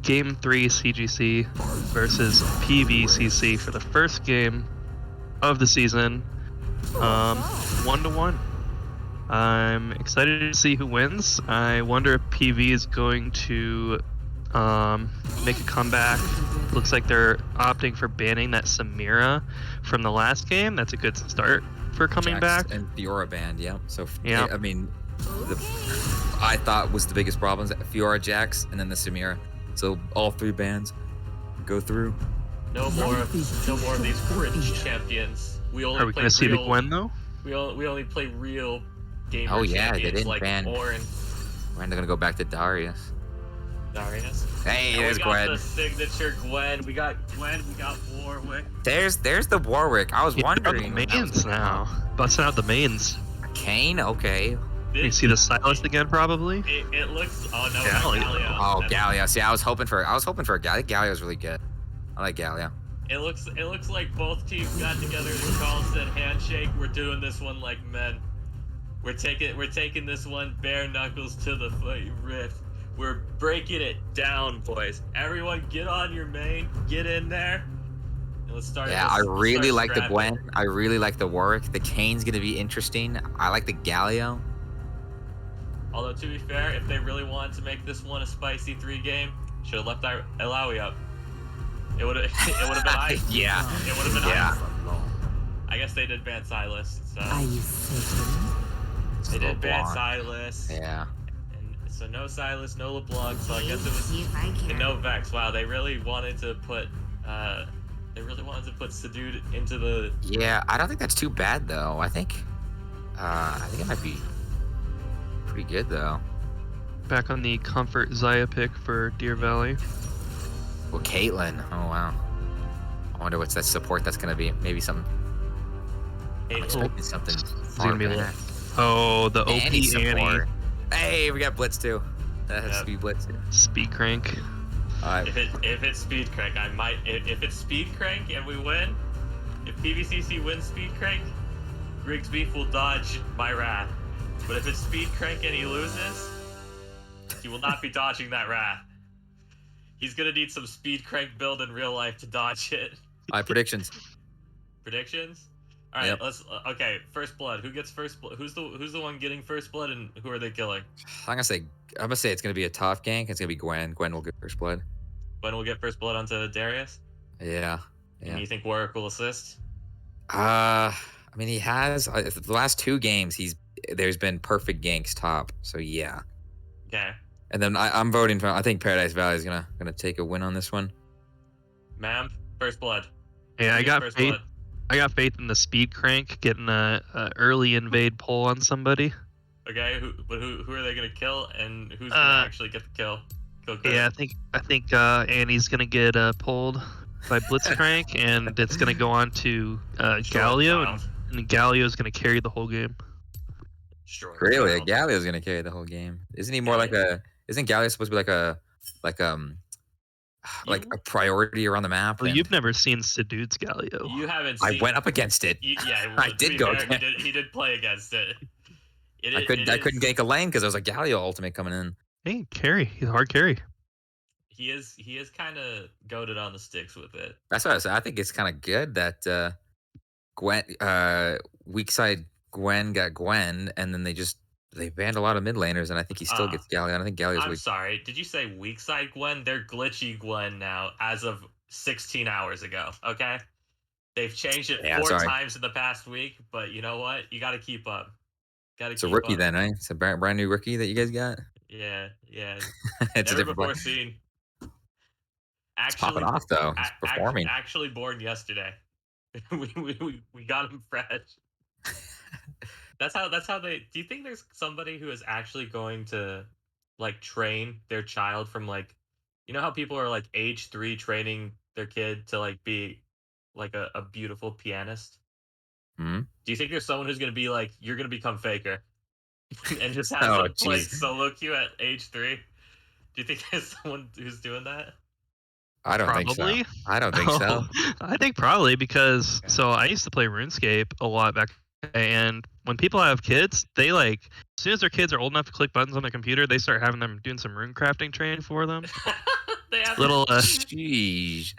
Game 3 CGC versus PVCC for the first game of the season. 1-1. I'm excited to see who wins. I wonder if PV is going to make a comeback. Looks like they're opting for banning that Samira from the last game. That's a good start for coming back. And Fiora banned, yeah. So Yeah. I mean, I thought was the biggest problems Fiora, Jax, and then the Samira. So all 3 bans go through. No more of these fringe champions. We only Are we play going to see the real. Gwen though? We only play real gamer Oh, yeah, they champions didn't like ban- Orin, We're gonna go back to Darius. Darius. Hey, And there's we got Gwen. the signature Gwen. We got Gwen. We got Warwick. There's the Warwick. I was Yeah, wondering. the mains now. Busting out the mains. Kane, okay. You see the Stylist again, probably. It looks. Oh no, Galio. Galio. Oh, That's- Galio. See, I was hoping for a Galio. I think Galio's really good. I like Galio. It looks like both teams got together and called said handshake. We're doing this one like men. We're taking this one bare knuckles to the rift. We're breaking it down, boys. Everyone, get on your main. Get in there. And let's start. Yeah, let's I really start like the scrapping. Gwen. I really like the Warwick. The Kane's gonna be interesting. I like the Galio. Although to be fair, if they really wanted to make this one a spicy 3 game, should have left Alawi up. It would have been ice. Yeah. It would have been Yeah. ice. I guess they did ban Silas, so Are you certain? they did ban LeBlanc. Silas. Yeah. And so no Silas, no LeBlanc, so I guess it was See if I can. and no Vex. Wow, they really wanted to put Sedude into the Yeah, I don't think that's too bad though. I think it might be pretty good though. Back on the comfort Zaya pick for Deer Valley. Well, Caitlyn. Oh wow. I wonder what's that support that's gonna be. Maybe something. I'm Caitlyn. expecting something. It's gonna be back. Oh, the OP Annie support. Annie Hey, we got Blitz too. That has Yep. to be Blitz too. speed crank. All right. If it's speed crank, I might. If it's speed crank and we win, if PVCC wins speed crank, Griggs Beef will dodge my wrath. But if it's speed crank and he loses, he will not be dodging that wrath. He's gonna need some speed crank build in real life to dodge it. All right, predictions. Predictions? All right, Yep. let's. Okay, first blood. Who gets first blood? Who's the one getting first blood, and who are they killing? I'm gonna say it's gonna be a tough gank. It's gonna be Gwen. Gwen will get first blood. Gwen will get first blood onto Darius. Yeah. And Yeah. you think Warwick will assist? I mean, he has the last 2 games. There's been perfect ganks top. So yeah. Okay, And then I'm voting for. I think Paradise Valley is gonna take a win on this one. ma'am, first blood. Hey, Who I gets got first faith. blood? I got faith in the speed crank getting a early invade pull on somebody. Okay, who are they gonna kill, and who's gonna actually get the kill? Kill Chris? Yeah, I think Annie's gonna get pulled by Blitzcrank, and it's gonna go on to Galio, and Galio's gonna carry the whole game. Sure. Really, Galio's gonna carry the whole game. Isn't he more like a? Isn't Galio supposed to be like a priority around the map? Well, and you've never seen Sedude's Galio. You haven't I seen. went up against it. Yeah, I to did be go fair, against- he did play against it. I couldn't gank a lane because there was a Galio ultimate coming in. Hey, carry. He's a hard carry. He is kind of goaded on the sticks with it. That's what I said. I think it's kind of good that Gwen, weak side Gwen got Gwen, and then they banned a lot of mid laners, and I think he still gets Galio. I think Galio's I'm weak. sorry. Did you say weak side Gwen? They're glitchy Gwen now, as of 16 hours ago. Okay, they've changed it Yeah, 4 sorry. times in the past week, but you know what? You got to keep up. It's a rookie then, right? It's a brand new rookie that you guys got. Yeah. It's a Never different before player. seen. It's popping off though. It's performing. Actually born yesterday. we got him fresh. That's how they. Do you think there's somebody who is actually going to like train their child from like, you know how people are like age 3 training their kid to like be like a beautiful pianist? Hmm? Do you think there's someone who's gonna be like, you're gonna become Faker, and just have Oh, them play jeez. solo queue at age 3? Do you think there's someone who's doing that? I don't think Probably. so. I don't think so. I think probably because I used to play RuneScape a lot back And when people have kids, they like as soon as their kids are old enough to click buttons on their computer, they start having them doing some rune crafting training for them. They have Little Sheesh.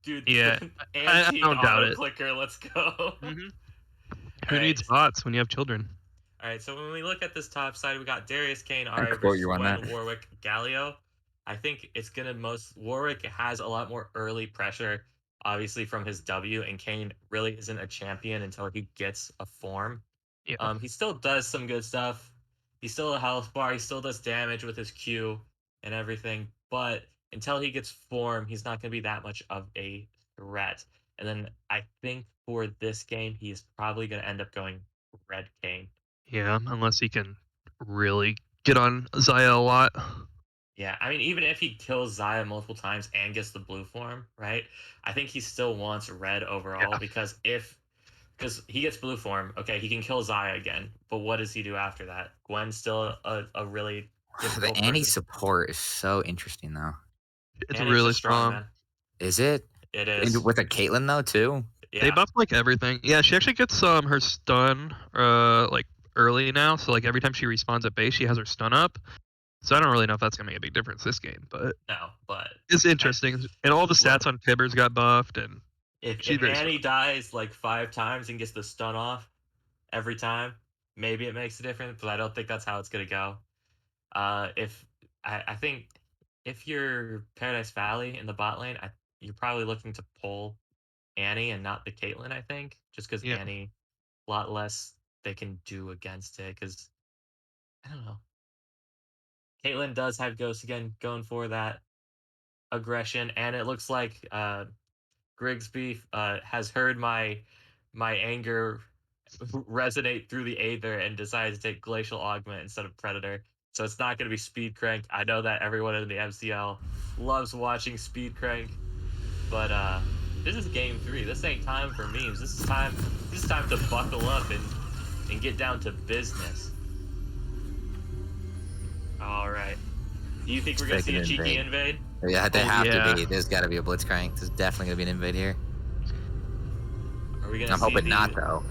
dude. yeah, I Antique don't doubt auto it. clicker. Let's go. hmm Who Alright. needs bots when you have children? Alright, so when we look at this top side, we got Darius, Kane, I Arya quote versus you on Gwen, that. Warwick, Galio. I think it's gonna Warwick has a lot more early pressure, obviously from his W, and Kane really isn't a champion until he gets a form. Yeah, He still does some good stuff. He's still a health bar. He still does damage with his Q and everything. But until he gets form, he's not going to be that much of a threat. And then I think for this game, he's probably going to end up going red Kane. yeah, unless he can really get on Zaya a lot. Yeah, I mean, even if he kills Zaya multiple times and gets the blue form, right? I think he still wants red overall Yeah. because he gets blue form, okay, he can kill Zaya again, but what does he do after that? Gwen's still a really The difficult Annie person. support is so interesting, though. It's Annie's really just strong, strong. man. Is it? It And is. with a Caitlyn, though, too? They Yeah. buff like everything. Yeah, she actually gets her stun like early now. So like every time she respawns at base, she has her stun up. So I don't really know if that's gonna make a big difference this game, but No, but it's interesting. And all the stats on Tibbers got buffed, and she's if very Annie strong. dies like 5 times and gets the stun off every time, maybe it makes a difference, but I don't think that's how it's gonna go. If I think if you're Paradise Valley in the bot lane, you're probably looking to pull Annie and not the Caitlyn, I think, just because Yeah. Annie, a lot less they can do against it. Because I don't know, Caitlyn does have Ghost again going for that aggression, and it looks like Grigsby has heard my anger resonate through the Aether and decided to take Glacial Augment instead of Predator. So it's not going to be Speed Crank. I know that everyone in the MCL loves watching Speed Crank, but this is game 3. This ain't time for memes. This is time. This is time to buckle up and get down to business. All right. Do you think we're gonna see a cheeky invade? Yeah, they Oh, have yeah. to be. There's got to be a Blitzcrank. There's definitely going to be an invade here. Are we gonna? I'm see hoping not, though.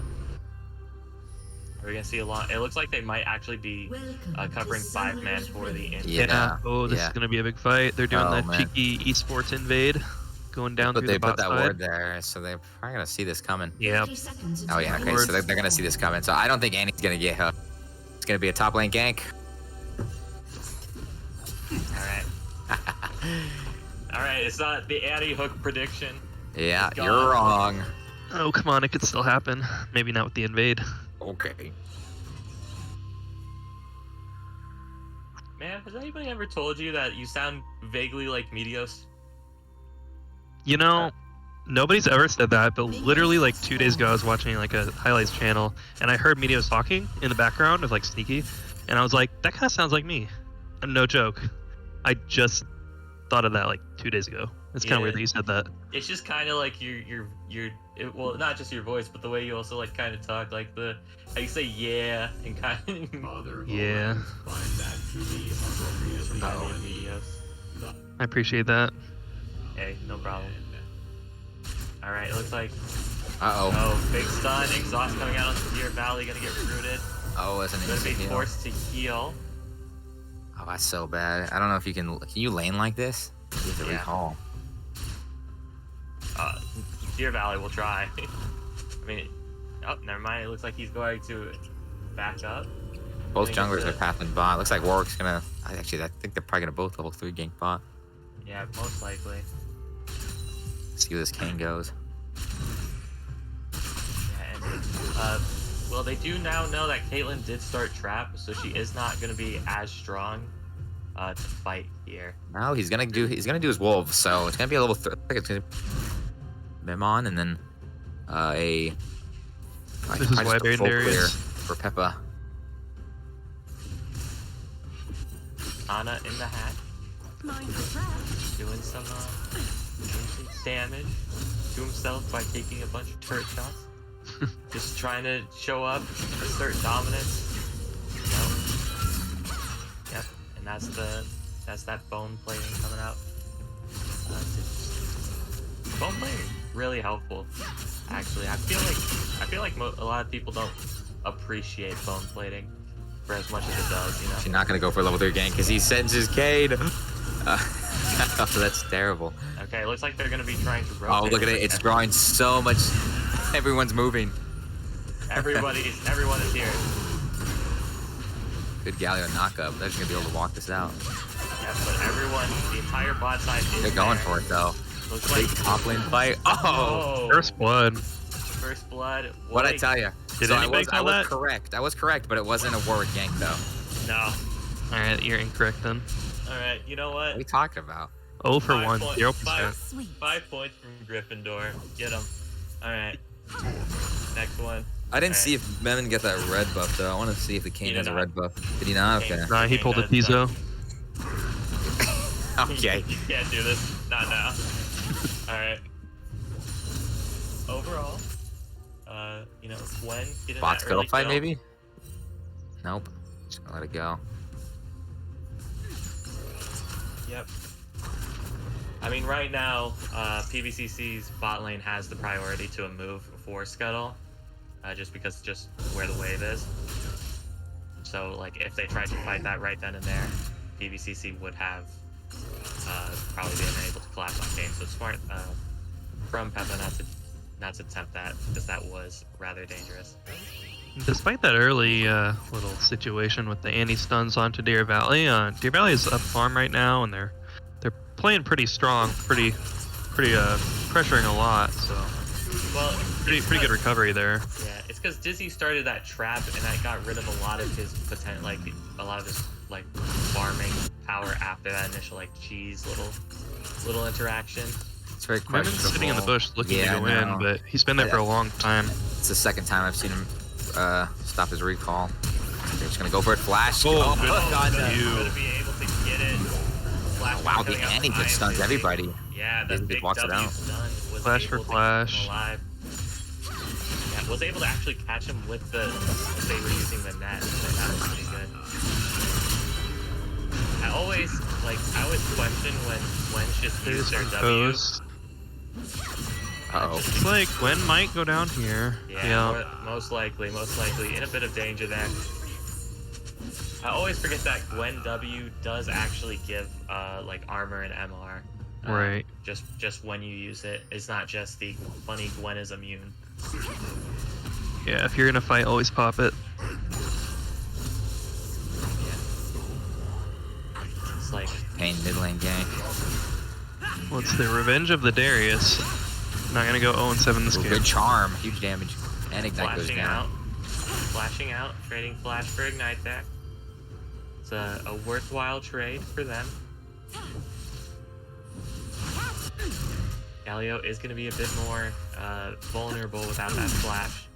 Are we gonna see a lot? It looks like they might actually be covering 5-man for the invade. Yeah. Oh, this is gonna be a big fight. They're doing Oh, the man. cheeky esports invade, going down But through they the put bot that side. ward there, so they're probably going to see this coming. Yeah. Oh, yeah, okay, so they're going to see this coming. So I don't think Annie's going to get hooked. It's going to be a top lane gank. All right. It's not the Annie hook prediction. Yeah, It's gone. you're wrong. Oh, come on, it could still happen. Maybe not with the invade. Okay. Man, has anybody ever told you that you sound vaguely like Meteos? You know, nobody's ever said that, but literally like 2 days ago, I was watching like a highlights channel, and I heard Meteos talking in the background of like Sneaky, and I was like, that kind of sounds like me. No joke. I just thought of that like 2 days ago. It's kind of weird that you said that. It's just kind of like well, not just your voice, but the way you also like kind of talk, like how you say yeah and kind of Yeah. Meteos. I appreciate that. Hey, no problem. All right, it looks like Uh-oh. oh, big stun, exhaust coming out onto Deer Valley, gonna get rooted. Oh, that's an Gonna be instant heal. forced to heal. Oh, that's so bad. I don't know if you can you lane like this? You have to Yeah. recall. Deer Valley will try. I mean, oh, never mind. It looks like he's going to back up. Both I think junglers it's are a- pathing bot. Looks like Warwick's gonna. I think they're probably gonna both level 3 gank bot. Yeah, most likely. See where this Kane goes. Yeah, and well, they do now know that Caitlyn did start trap, so she is not going to be as strong to fight here. No, he's gonna do his wolf. So it's gonna be a level 3. I think it's gonna Memon and then a. I This think is probably why just a full Darius- clear for Peppa. Ana in the hat, doing some damage to himself by taking a bunch of turret shots. Just trying to show up, assert dominance. Yep, and that's that bone plating coming out. Bone plating really helpful. Actually, I feel like a lot of people don't appreciate bone plating for as much as it does. You know. She's not gonna go for a level 3 gank because he sends his Cade. That's terrible. Okay, looks like they're gonna be trying to rotate. Oh, look at it! It's drawing so much. Everyone's moving. Everyone is here. Good Galio knockup. They're just gonna be able to walk this out. Yes, but everyone, the entire bot side is They're going there. for it though. Looks Big like top lane fight. Oh, First blood. First blood. what'd I tell you? Did So I anybody was call that? correct. I was correct, but it wasn't a Warwick gank though. No. Alright, you're incorrect then. All right. You know What what? are we talking about? 0 for 1, 5 0%. Sweet. 5 points from Gryffindor. Get him. All right. Next one. I didn't Alright. see if Memon got that red buff though. I want to see if the He Kane did has a not. red buff. Did he not? Kane- Okay. Nah, he pulled a Okay, that's Tizo. Okay. You can't do this. Not now. All right. Overall, you know, Gwen getting Bot that early scuttle fight kill. maybe? Nope. Just gonna let it go. Yep. I mean, right now, PVCC's bot lane has the priority to a move for Scuttle, just because just where the wave is. So, like, if they tried to fight that right then and there, PVCC would have probably been able to collapse on game. So it's smart from Peppa not to attempt that, because that was rather dangerous. Despite that early little situation with the anti-stuns onto Deer Valley, Deer Valley is up farm right now, and they're playing pretty strong, pretty pressuring a lot. So Well, pretty good recovery there. Yeah, it's because Dizzy started that trap, and that got rid of a lot of his potential, like farming power after that initial cheese little interaction. It's very Memon's questionable. sitting in the bush looking Yeah, to go I in, know. but he's been there for a long time. It's the second time I've seen him stop his recall. They're just gonna go for it. Flash. Oh, my God, good no. view. Gonna be able to get it. Flash Wow, the coming out Annie behind just stuns Dizzy. everybody. Yeah, the Dizzy big walks it W out. stun was Flash able for to flash. keep him alive. Yeah, was able to actually catch him with the. If they were using the net, so that was pretty good. I always question when just use There's their some W. post. Uh-oh. It's like Gwen might go down here. Yeah, most likely, in a bit of danger there. I always forget that Gwen W does actually give armor and MR. Right. Just when you use it, it's not just the funny Gwen is immune. Yeah, if you're gonna fight, always pop it. Yeah. It's like Pain mid lane gank. Well, it's the revenge of the Darius. Not gonna go 0-7 this Ooh, game. good charm. Huge damage. And Ignite goes down. flashing out, trading flash for Ignite there. It's a worthwhile trade for them. Galio is going to be a bit more vulnerable without that flash.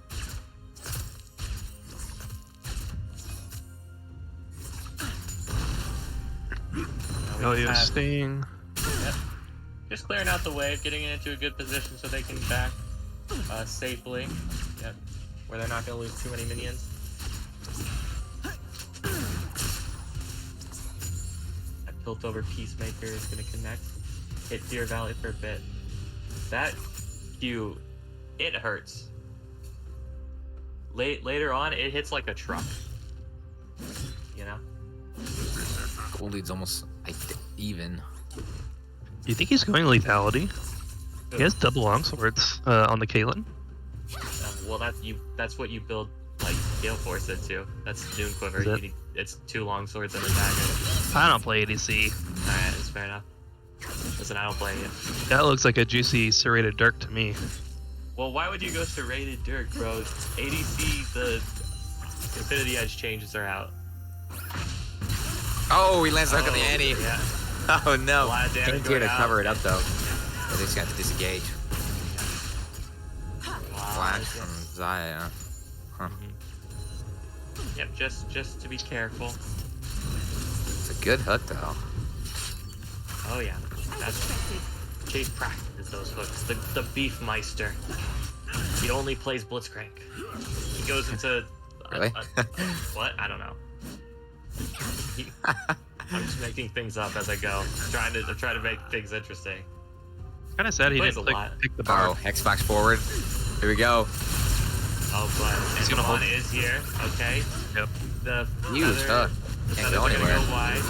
Oh, yeah, Sting. Yep. Just clearing out the wave, getting it into a good position so they can back safely. Yep. Where they're not going to lose too many minions. That tilt over Peacemaker is going to connect. Hit Deer Valley for a bit. That Q, it hurts. Later on, it hits like a truck. You know? Gold lead's almost even. Do you think he's going lethality? He has double longswords on the Caitlyn. Well, that's what you build Gale Force into. That's Dune Quiver. Is it? It's 2 longswords and a dagger. I don't play ADC. Alright, that's fair enough. Listen, I don't play it. That looks like a juicy serrated Dirk to me. Well, why would you go serrated Dirk, bro? ADC, the Infinity Edge changes are out. Oh, he lands stuck on the Annie. Yeah. Oh no. A lot of damage Kane's here to going out. cover it up though. But they just got to disengage. Wow. Flash from Zaya. Huh. Yep, just to be careful. It's a good hook though. Oh yeah. That's Chase practices those hooks. The Beefmeister. He only plays Blitzcrank. He goes into Really? what? I don't know. I'm just making things up as I go. I'm trying to make things interesting. Kind of sad he Plays didn't a lot. pick the Oh, bar. Xbox forward. Here we go. Oh, but He's gonna hold. Ramon is here. Okay. Yep. The Huge feather- hook. the Can't feathers go are gonna anywhere. go wide.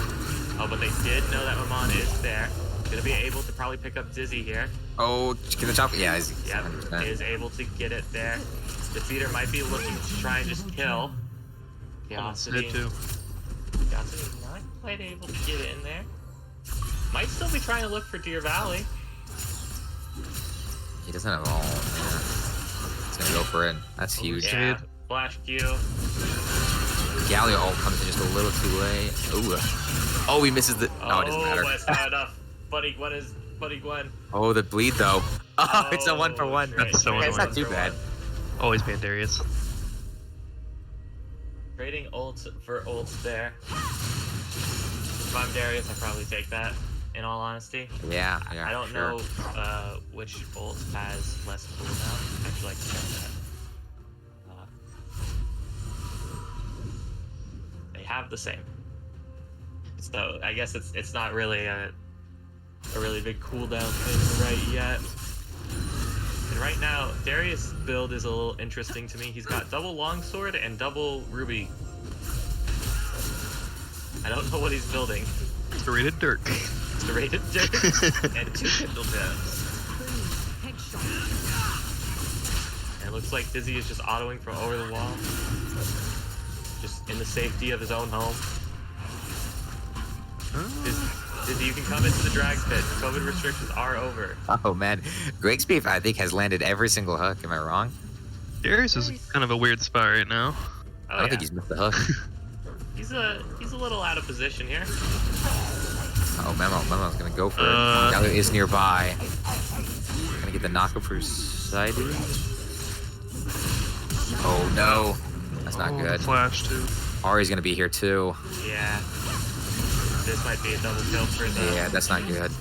Oh, but they did know that Ramon is there. Gonna be able to probably pick up Dizzy here. Oh, can the chop? Yeah, he's Yep, 100%. is able to get it there. Defeater might be looking to try and just kill. Almost Chaosity. did too. Chaosity not quite able to get in there. Might still be trying to look for Deer Valley. He doesn't have all. Yeah. He's gonna go for it. That's huge. Yeah, Flash Q. Galio ult comes in just a little too late. Ooh. Oh, he misses the. Oh, it doesn't matter. But it's not enough. Buddy Gwen. Oh, the bleed though. Oh, it's a 1-for-1. Right, That's so right, It's not too 1-for-1. bad. Always ban Darius. Trading ults for ults there. If I'm Darius, I probably take that. In all honesty, Yeah. I don't sure. know which ult has less cooldown. I'd like to check that. They have the same. So I guess it's not really a really big cooldown thing right yet. And right now, Darius' build is a little interesting to me. He's got double longsword and double ruby. I don't know what he's building. Serrated Dirk. Serrated dirt and 2 Kindle gems. And it looks like Dizzy is just autoing from over the wall. Just in the safety of his own home. Dizzy, you can come into the drag pit. COVID restrictions are over. Oh man, Grigsby I think has landed every single hook. Am I wrong? Darius is kind of a weird spot right now. Oh, I don't yeah. think he's missed the hook. He's a little out of position here. Oh, Memo's gonna go for it. Galio is nearby. Gonna get the knockup for Sidey. Oh no, that's not good. Flash too. Ari's gonna be here too. Yeah. This might be a double kill for the. Yeah, that's not good.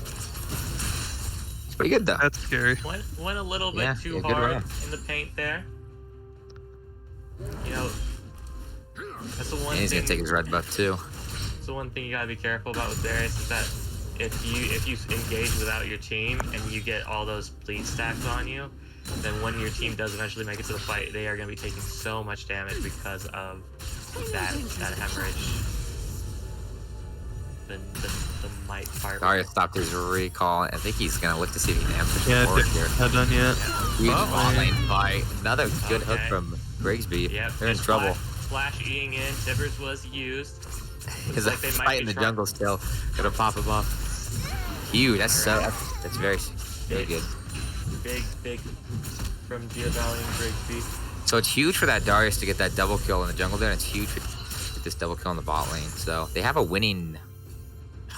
It's pretty good though. That's scary. Went a little bit Yeah, too yeah, good hard round. in the paint there. You know, that's the one And he's thing. gonna take his red buff too. That's the one thing you gotta be careful about with Darius is that if you engage without your team and you get all those bleed stacks on you, then when your team does eventually make it to the fight, they are gonna be taking so much damage because of that hemorrhage. The might fire. Daria stopped his recall. I think he's gonna look to see if he can ambush Yeah, the forward here. not done yet. Huge Oh. bot lane fight. Another good hook Okay. from Grigsby. Yep, They're in just trouble. Flash eating in. Tibbers was used. Because like that they might fight be in the trying- jungle still. Gonna pop him off. Huge. That's that's very good. Big from Deer Valley and Grigsby. So it's huge for that Darius to get that double kill in the jungle there, and it's huge for this double kill in the bot lane. So they have a winning.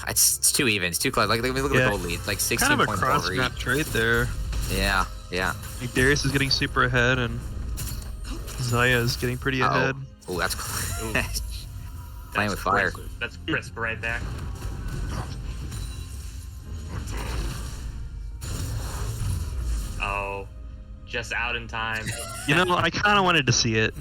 It's too even. It's too close. Like look at Yeah. the gold lead. Like 16 Kind of a points cross over map each. trade there. Yeah. Like Darius is getting super ahead and Zaya is getting pretty ahead. Oh, that's Ooh. playing with That's fire. crisp. That's crisp right there. Oh, just out in time. You know, I kind of wanted to see it.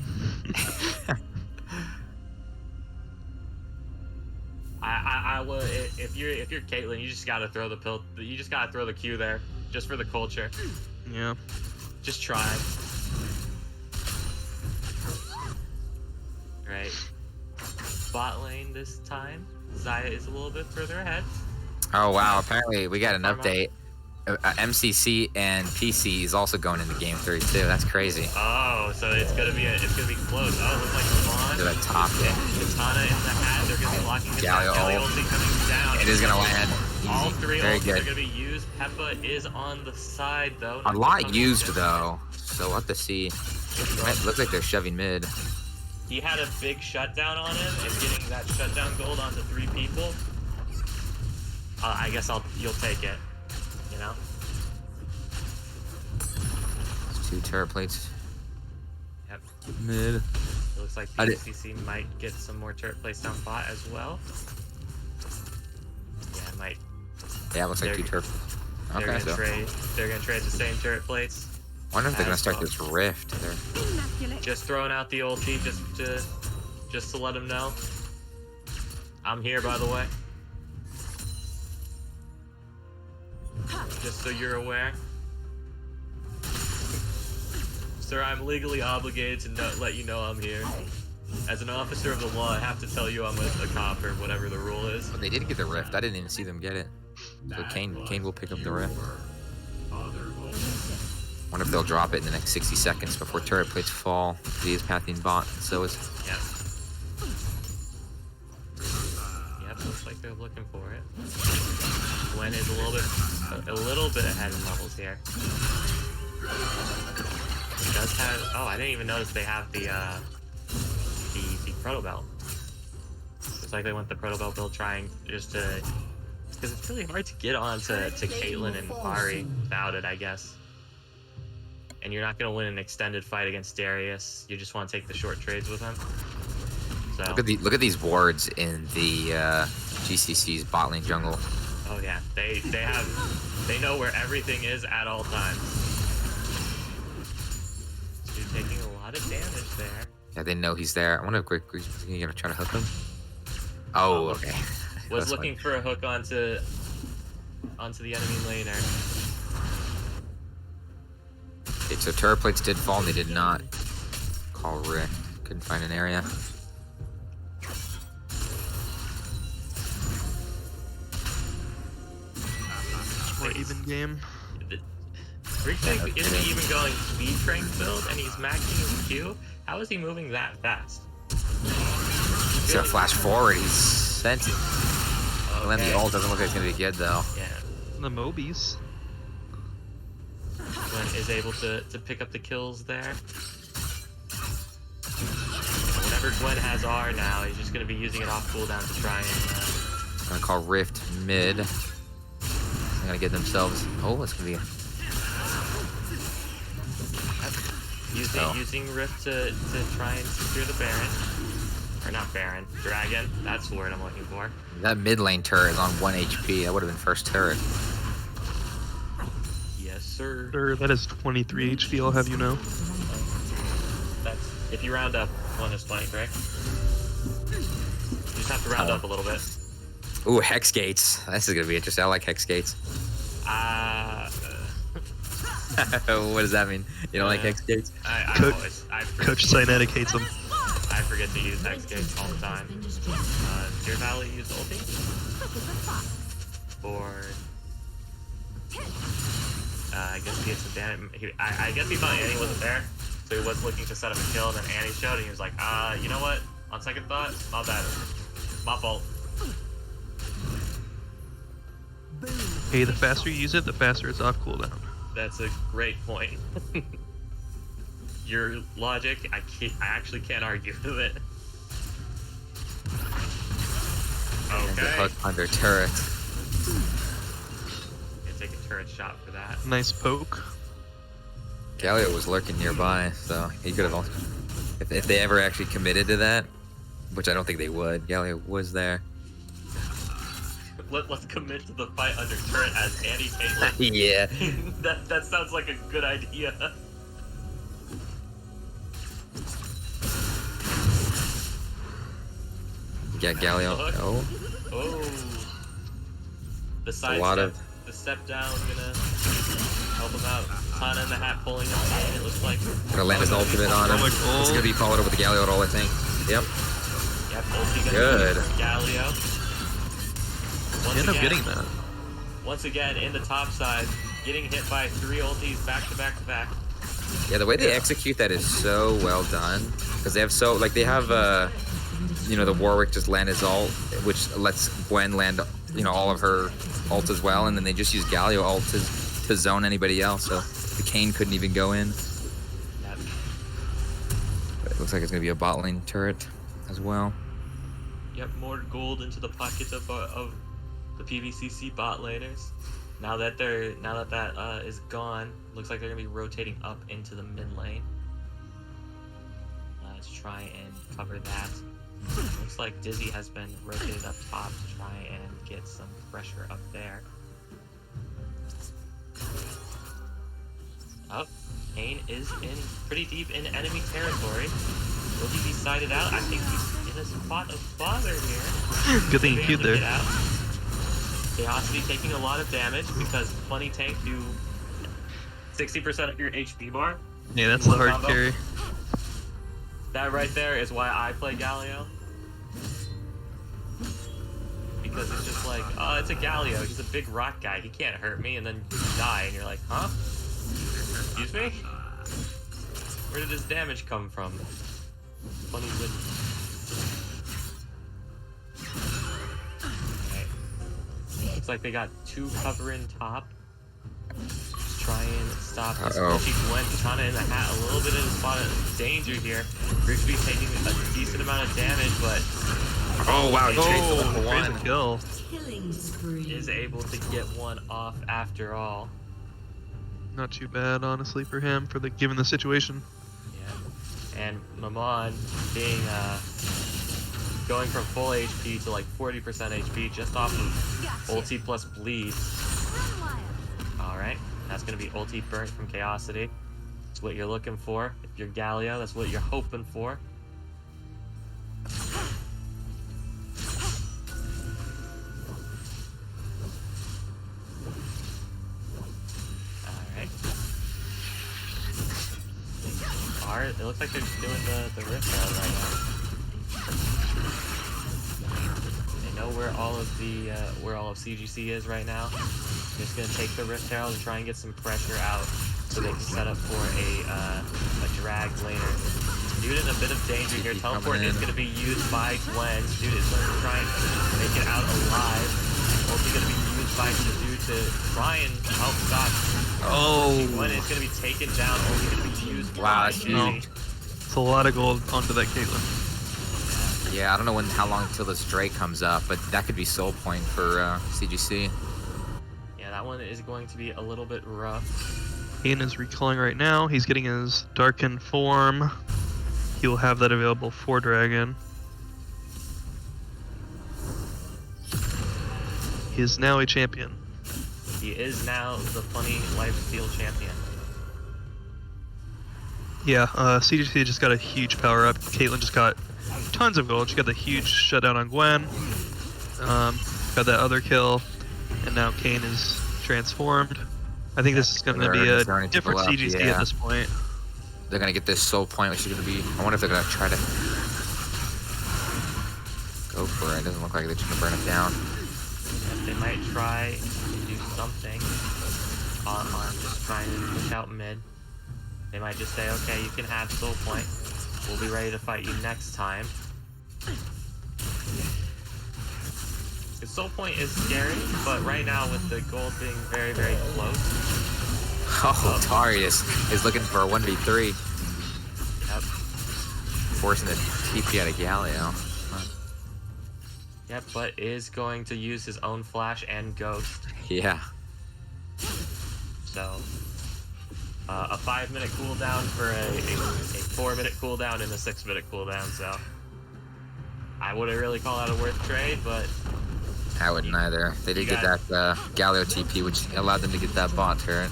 I would if you're Caitlyn, you just gotta throw the pill. You just gotta throw the Q there, just for the culture. Yeah. Just try. Right. Bot lane this time. Zaya is a little bit further ahead. Oh wow! Apparently we got an Karma. update. MCC and PC is also going into game 3 too. That's crazy. Oh, so it's gonna be close. Oh, it looks like To Vaughn. the top. Katana in the hat. They're gonna be locking it down. Galio Galio ult. ulti coming down. It is gonna land. All Easy. 3 Very ults good. are gonna be used. Peppa is on the side though. A Not lot coming used in. though, so we'll have to see. It looks like they're shoving mid. He had a big shutdown on him, and getting that shutdown gold onto 3 people. I guess you'll take it. You know. There's 2 turret plates. Yep. Mid. It looks like I did- PVCC might get some more turret plates down bot as well. Yeah, it might. Yeah, it looks like They're- 2 turret. They're Okay, gonna so trade. They're gonna trade the same turret plates. wonder if they're gonna as start well. this rift. Just throwing out the ulti just to let him know. I'm here, by the way. Just so you're aware. Sir, I'm legally obligated to let you know I'm here. As an officer of the law, I have to tell you I'm a cop or whatever the rule is. Oh, they did get the rift. I didn't even see them get it. So Kane will pick up the rift. Wonder if they'll drop it in the next 60 seconds before turret plates fall. He is pathing bot, so is. Yep. Yep, looks like they're looking for it. Gwen is a little bit ahead in levels here. It does have. Oh, I didn't even notice they have the proto belt. Looks like they went the proto belt build trying just to, because it's really hard to get on to Caitlyn and Ari without it, I guess. And you're not going to win an extended fight against Darius. You just want to take the short trades with him. So Look at these wards in the GCC's bot lane jungle. oh yeah, they know where everything is at all times. So you're taking a lot of damage there. Yeah, they know he's there. I wonder if Griggs is gonna try to hook him. Oh, okay. Was That's looking for a hook onto the enemy laner. Okay, so turret plates did fall and they did not call Rick. Couldn't find an area. More even game. Rick isn't even going speed crank build and he's maxing his Q. How is he moving that fast? He's gonna flash forward. He's sent it. Okay. And then the ult doesn't look like it's gonna be good though. Yeah. The Mobies. Gwen is able to pick up the kills there. Whenever Gwen has R now, he's just going to be using it off cooldown to try and... Gonna call Rift mid. They're gonna get themselves... Oh, it's gonna be... Using Rift to try and secure the Baron. Or not Baron, Dragon. That's the word I'm looking for. That mid lane turret is on 1 HP. That would have been first turret. Yes, sir. Sir, that is 23 HP, I'll have you know. That's, if you round up, 1 is 20, correct? You just have to round up a little bit. Ooh, Hex Gates. This is gonna be interesting. I like Hex Gates. What does that mean? You don't like Hex Gates? I Coach Cynetic hates him. I forget to use Hex Gates all the time. Deer Valley use ulti? Or... I guess he had some damage. I guess he thought Annie wasn't there, so he was looking to set up a kill, and then Annie showed, and he was like, you know what? On second thought, my bad. My fault. Hey, the faster you use it, the faster it's off cooldown. That's a great point. Your logic, I actually can't argue with it. And the Okay. hook under turret. Gonna take a turret shot for that. Nice poke. Galio was lurking nearby, so he could have also... If they ever actually committed to that, which I don't think they would, Galio was there. Let's commit to the fight under turret as Annie Caitlyn. Yeah. that sounds like a good idea. Yeah, Galio. Oh. Oh. The side step, the step down gonna help him out. Tana in the hat pulling him in, it looks like. Gonna land his ultimate on him. It's gonna be followed up with the Galio roll, I think. Yep. Yep, ulti gonna Good. Galio. End up getting that. Once again, in the top side, getting hit by 3 ultis back to back to back. Yeah, the way they execute that is so well done. Because they have they have, you know, the Warwick just land his ult, which lets Gwen land, you know, all of her ult as well. And then they just use Galio ult to zone anybody else. So the Kane couldn't even go in. Yep. But it looks like it's going to be a bot lane turret as well. Yep, more gold into the pockets of the PVCC bot laners. Now that that is gone, looks like they're gonna be rotating up into the mid lane. Let's try and cover that. Looks like Dizzy has been rotated up top to try and get some pressure up there. Oh, Kane is in pretty deep in enemy territory. Will he be sided out? I think he's in a spot of bother here. Good thing you queued there. Chaosity taking a lot of damage because Funny Tank do 60% of your HP bar. Yeah, that's in the one hard combo. carry. That right there is why I play Galio. Because it's just like, oh, it's a Galio. He's a big rock guy. He can't hurt me. And then you die, and you're like, huh? Excuse me? Where did his damage come from? Funny win. Okay. Looks like they got 2 cover in top. Just try and stop this. She went kind of in the hat, a little bit in the spot of danger here. Grigsby taking a decent amount of damage, but Oh wow, he trades the Oh, 1 for 1. crazy kill. Killing spree. is able to get one off after all. Not too bad, honestly, for him, given the situation. Yeah. And Mammon being going from full HP to like 40% HP just off of ulti plus bleed. Alright, that's gonna be ulti burnt from Chaosity. That's what you're looking for. If you're Galio, that's what you're hoping for. Alright. It looks like they're doing the rift round right now. They know where all of CGC is right now. They're just gonna take the rift herald and try and get some pressure out so they can set up for a drag laner. Dude in a bit of danger here. Teleport is gonna be used by Gwen. Dude is going to try and make it out alive. Also gonna be used by Dude to try and help stop. Oh. Gwen is gonna be taken down. Only gonna be used. Wow, by that's No. huge. It's a lot of gold onto that Caitlyn. Yeah, I don't know how long until this Drake comes up, but that could be soul point for CGC. Yeah, that one is going to be a little bit rough. Ian is recalling right now. He's getting his darkened form. He will have that available for Dragon. He is now a champion. He is now the Funny Lifesteal champion. Yeah, CGC just got a huge power up. Caitlyn just got tons of gold. She got the huge shutdown on Gwen. Got that other kill. And now Kayn is transformed. I think this is going to be a Starting to different pull up, CGC yeah. at this point. They're gonna get this soul point, which is gonna be. I wonder if they're gonna try to go for it. It doesn't look like they're just gonna burn it down. They might try to do something on just trying to push out mid. They might just say, okay, you can have soul point. We'll be ready to fight you next time. The soul point is scary, but right now with the gold being very, very close. Oh, Tarius is looking for a 1v3, Yep. forcing the TP out of Galio. Yep, but is going to use his own flash and ghost. Yeah. So, a 5-minute cooldown for a 4-minute cooldown and a 6-minute cooldown. So, I wouldn't really call that a worth trade, but I wouldn't either. They did get that Galio TP, which allowed them to get that bot turret.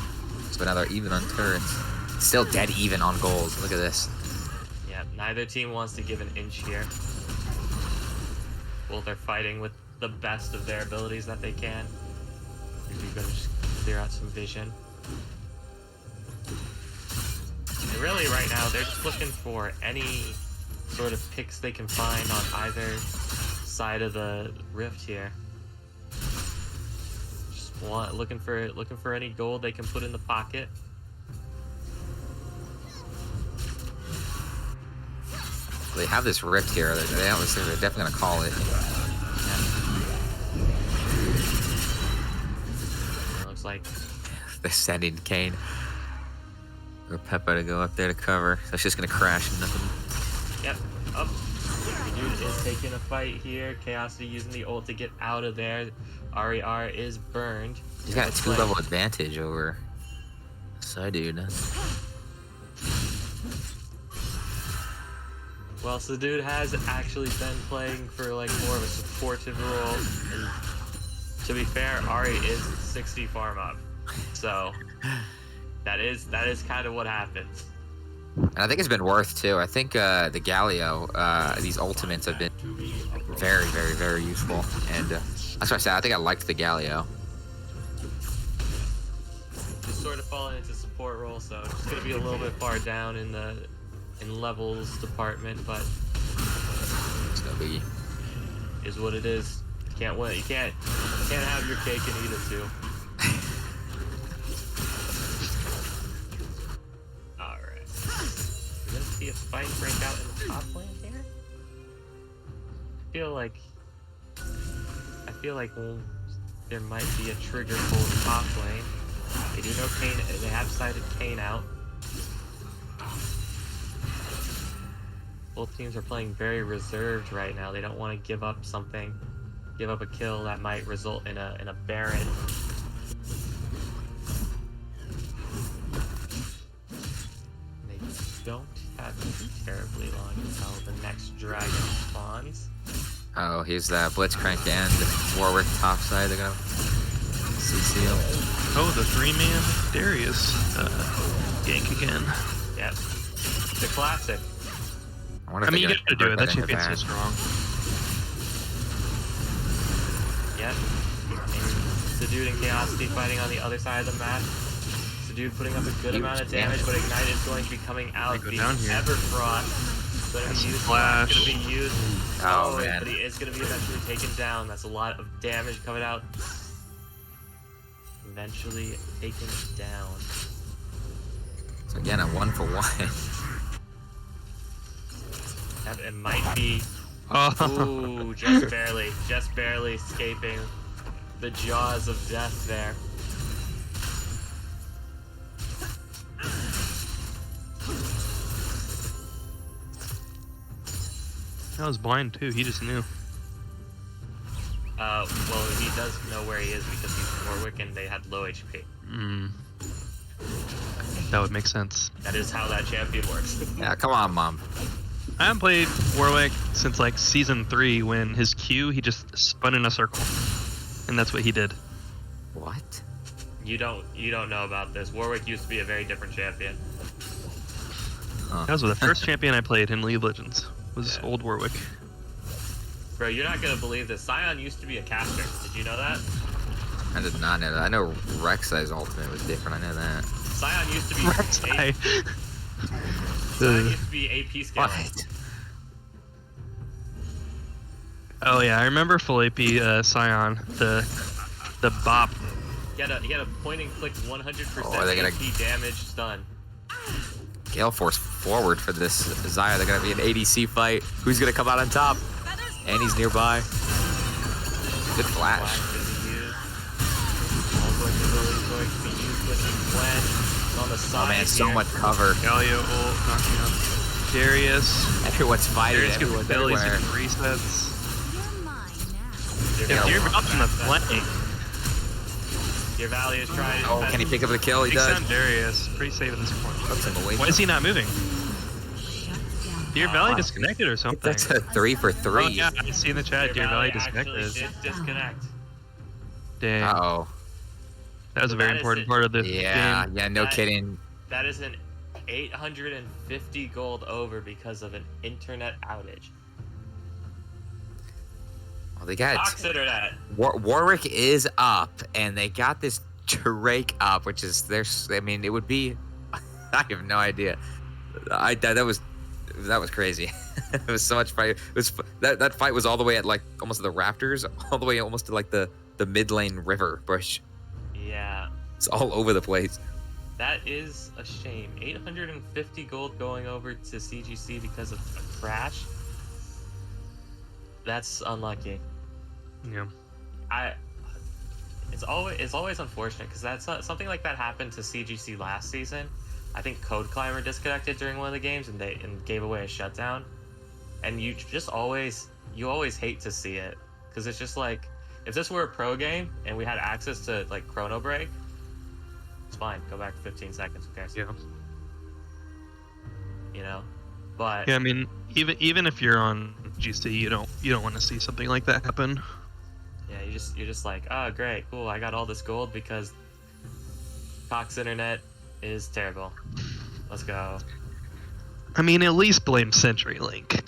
So now they're even on turrets. Still dead even on gold. Look at this. yeah, neither team wants to give an inch here. Both are fighting with the best of their abilities that they can. Maybe we're gonna just clear out some vision. And really, right now, they're just looking for any sort of picks they can find on either side of the rift here. Just looking for any gold they can put in the pocket. They have this rift here. They're definitely gonna call it. It looks like They're sending Kayn or Peppa to go up there to cover. So it's just gonna crash and nothing. yep, up. The dude is taking a fight here. Chaosity using the ult to get out of there. RER is burned. He's got a Looks 2-level advantage over side dude. Well, so the dude has actually been playing for like more of a supportive role. And to be fair, Ari is 60 farm up. So that is kind of what happens. And I think it's been worth too. I think the Galio, these ultimates have been very, very, very useful. And That's what I said. I think I liked the Galio. Just sort of falling into support role, so it's gonna be a little bit far down in the levels department, but It's no biggie. is what it is. You can't win. You can't have your cake and eat it too. All right. We're gonna see a fight break out in the top lane here. I feel like there might be a trigger pull top lane. They do know Kane. They have sighted Kane out. Both teams are playing very reserved right now. They don't want to give up something, give up a kill that might result in a Baron. They don't have too terribly long until the next dragon spawns. Oh, here's that Blitzcrank and Warwick top side. They're gonna CC him. Oh, the 3-man Darius gank again. Yep. The classic. wonder I if mean, you they're gotta gonna do it. That convert champion's so into Baron. strong. Yep. And Sedude and Chaos Team fighting on the other side of the map. Sedude putting up a good Huge amount of damage, damage. but Ignite is going to be coming out. Go The down here. Everfrost. Gonna That's be used. flash. Gonna be used. Oh, man. But he is gonna be eventually taken down. That's a lot of damage coming out. Eventually taken down. So again, a 1-for-1. It might be. Oh, Ooh, just barely escaping the jaws of death there. that was blind too. He just knew. Well, he does know where he is because he's Warwick and they had low HP. That would make sense. That is how that champion works. Yeah, come on, Mom. I haven't played Warwick since like season 3 when his Q, he just spun in a circle. And that's what he did. What? You don't know about this. Warwick used to be a very different champion. That was the first champion I played in League of Legends. Was Yeah. old Warwick. Bro, you're not gonna believe this. Scion used to be a caster. Did you know that? I did not know that. I know Rek'Sai's ultimate was different. I know that. Scion used to be Rek'Sai. Scion used to be AP scaling. What? Oh yeah, I remember full AP Scion, the bop. He had a point and click 100% Oh, are they gonna- AP damage stun. Gale Force forward for this Xayah. They're gonna be an ADC fight. Who's gonna come out on top? And he's nearby. Good flash. Flash to be used. Also, going to be used with Gwen. It's on the side. Oh man, so here. much cover. Galio ult knocking out Darius. Everyone's fighting. Darius gets Everyone's Billy's everywhere. getting resets. You're mine now. If you're up in the flank, Your Valley is trying. Oh, can he pick up the kill? He takes does. down Darius. Pretty safe at this point. Puts him away Why from is he not moving? Shut down. Deer Valley disconnected or something. That's a 3-for-3. Oh yeah, I see in the chat. Deer Valley actually disconnected. did disconnect. Dang, Uh-oh. that was a So very that is important it. part of the Yeah, game. yeah, no That- kidding. That is an 850 gold over because of an internet outage. Well, they got Fox internet. Warwick is up, and they got this Drake up, which is I mean, it would be. I have no idea. That was crazy. It was so much fight. It was that fight was all the way at like almost the Raptors, all the way almost to like the mid lane river bush. Yeah, It's all over the place. that is a shame. 850 gold going over to CGC because of a crash. That's unlucky. Yeah. It's always unfortunate because that's something like that happened to CGC last season. I think Code Climber disconnected during one of the games and gave away a shutdown. And you always hate to see it because it's just like if this were a pro game and we had access to like chrono break, it's fine. Go back 15 seconds. Who cares? Yeah. You know, but Yeah, I mean, even if you're on GC, you don't want to see something like that happen. yeah, you're just like, oh great, cool. I got all this gold because Cox internet is terrible. Let's go. I mean, at least blame CenturyLink.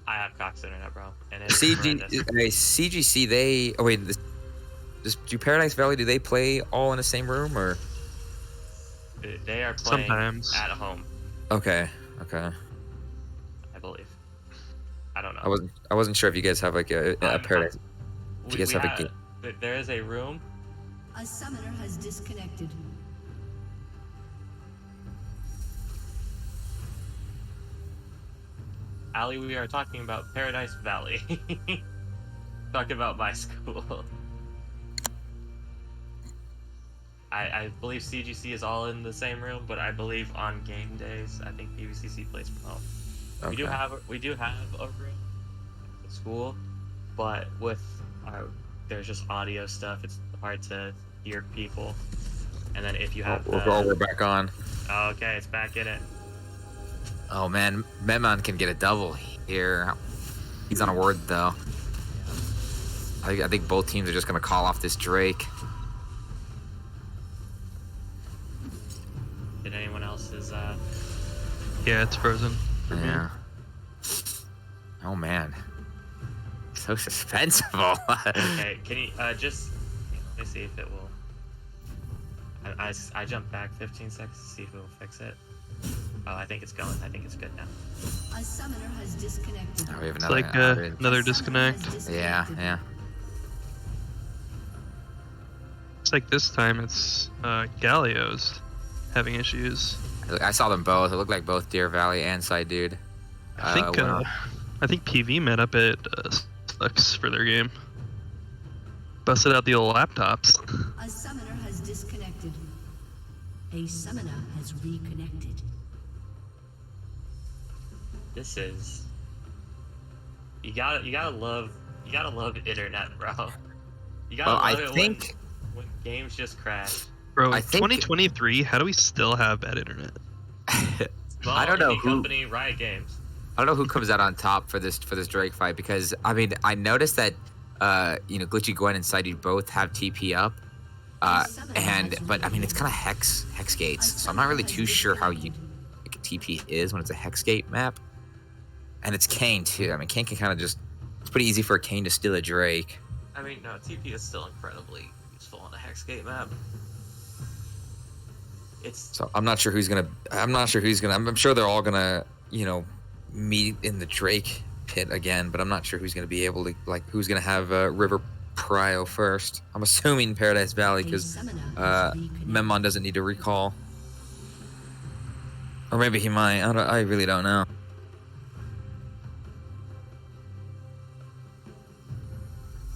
I have Cox Internet, bro, and it's CGC. They. Oh wait. Do Paradise Valley? Do they play all in the same room or? They are playing Sometimes. at home, Okay. I believe. I don't know. I wasn't sure if you guys have like a Paradise. Do you guys have a game? There is a room. A summoner has disconnected. Ali, we are talking about Paradise Valley. Talking about my school. I believe CGC is all in the same room, but I believe on game days, I think PVCC plays from home. Okay. We do have a room at school, but with there's just audio stuff. It's hard to hear people. And then if you have we're back on. Oh, okay, it's back in it. Oh man, Memon can get a double here. He's on a ward though. I think both teams are just gonna call off this Drake. Did anyone else's Yeah, it's frozen. For me. Yeah. Oh man. So suspenseful. Okay, can you just let me see if it will. I jumped back 15 seconds to see if it will fix it. Oh, I think it's going. I think it's good now. A summoner has disconnected. Oh, we have It's another like outage. another disconnect. Yeah. It's like this time it's Galio's having issues. I saw them both. It looked like both Deer Valley and Side Dude. I think PV met up at Sucks for their game. Busted out the old laptops. A summoner has disconnected. A summoner has reconnected. This is. You gotta love internet, bro. You gotta love it when games just crash. Bro, I think- 2023, how do we still have bad internet? Well, I don't know indie who- company, Riot Games. I don't know who comes out on top for this Drake fight because I mean I noticed that Glitchy Gwen and Side Dude both have TP up. But I mean it's kind of hex gates, so I'm not really too sure how you like, TP is when it's a hex gate map. And it's Kane too. I mean Kane can kind of just it's pretty easy for a Kane to steal a Drake. I mean, no, TP is still incredibly useful on a Hexgate map. So I'm not sure who's gonna. I'm sure they're all gonna meet in the Drake pit again, but I'm not sure who's gonna be able to who's gonna have River Prio first. I'm assuming Paradise Valley because Memon doesn't need to recall, or maybe he might. I really don't know.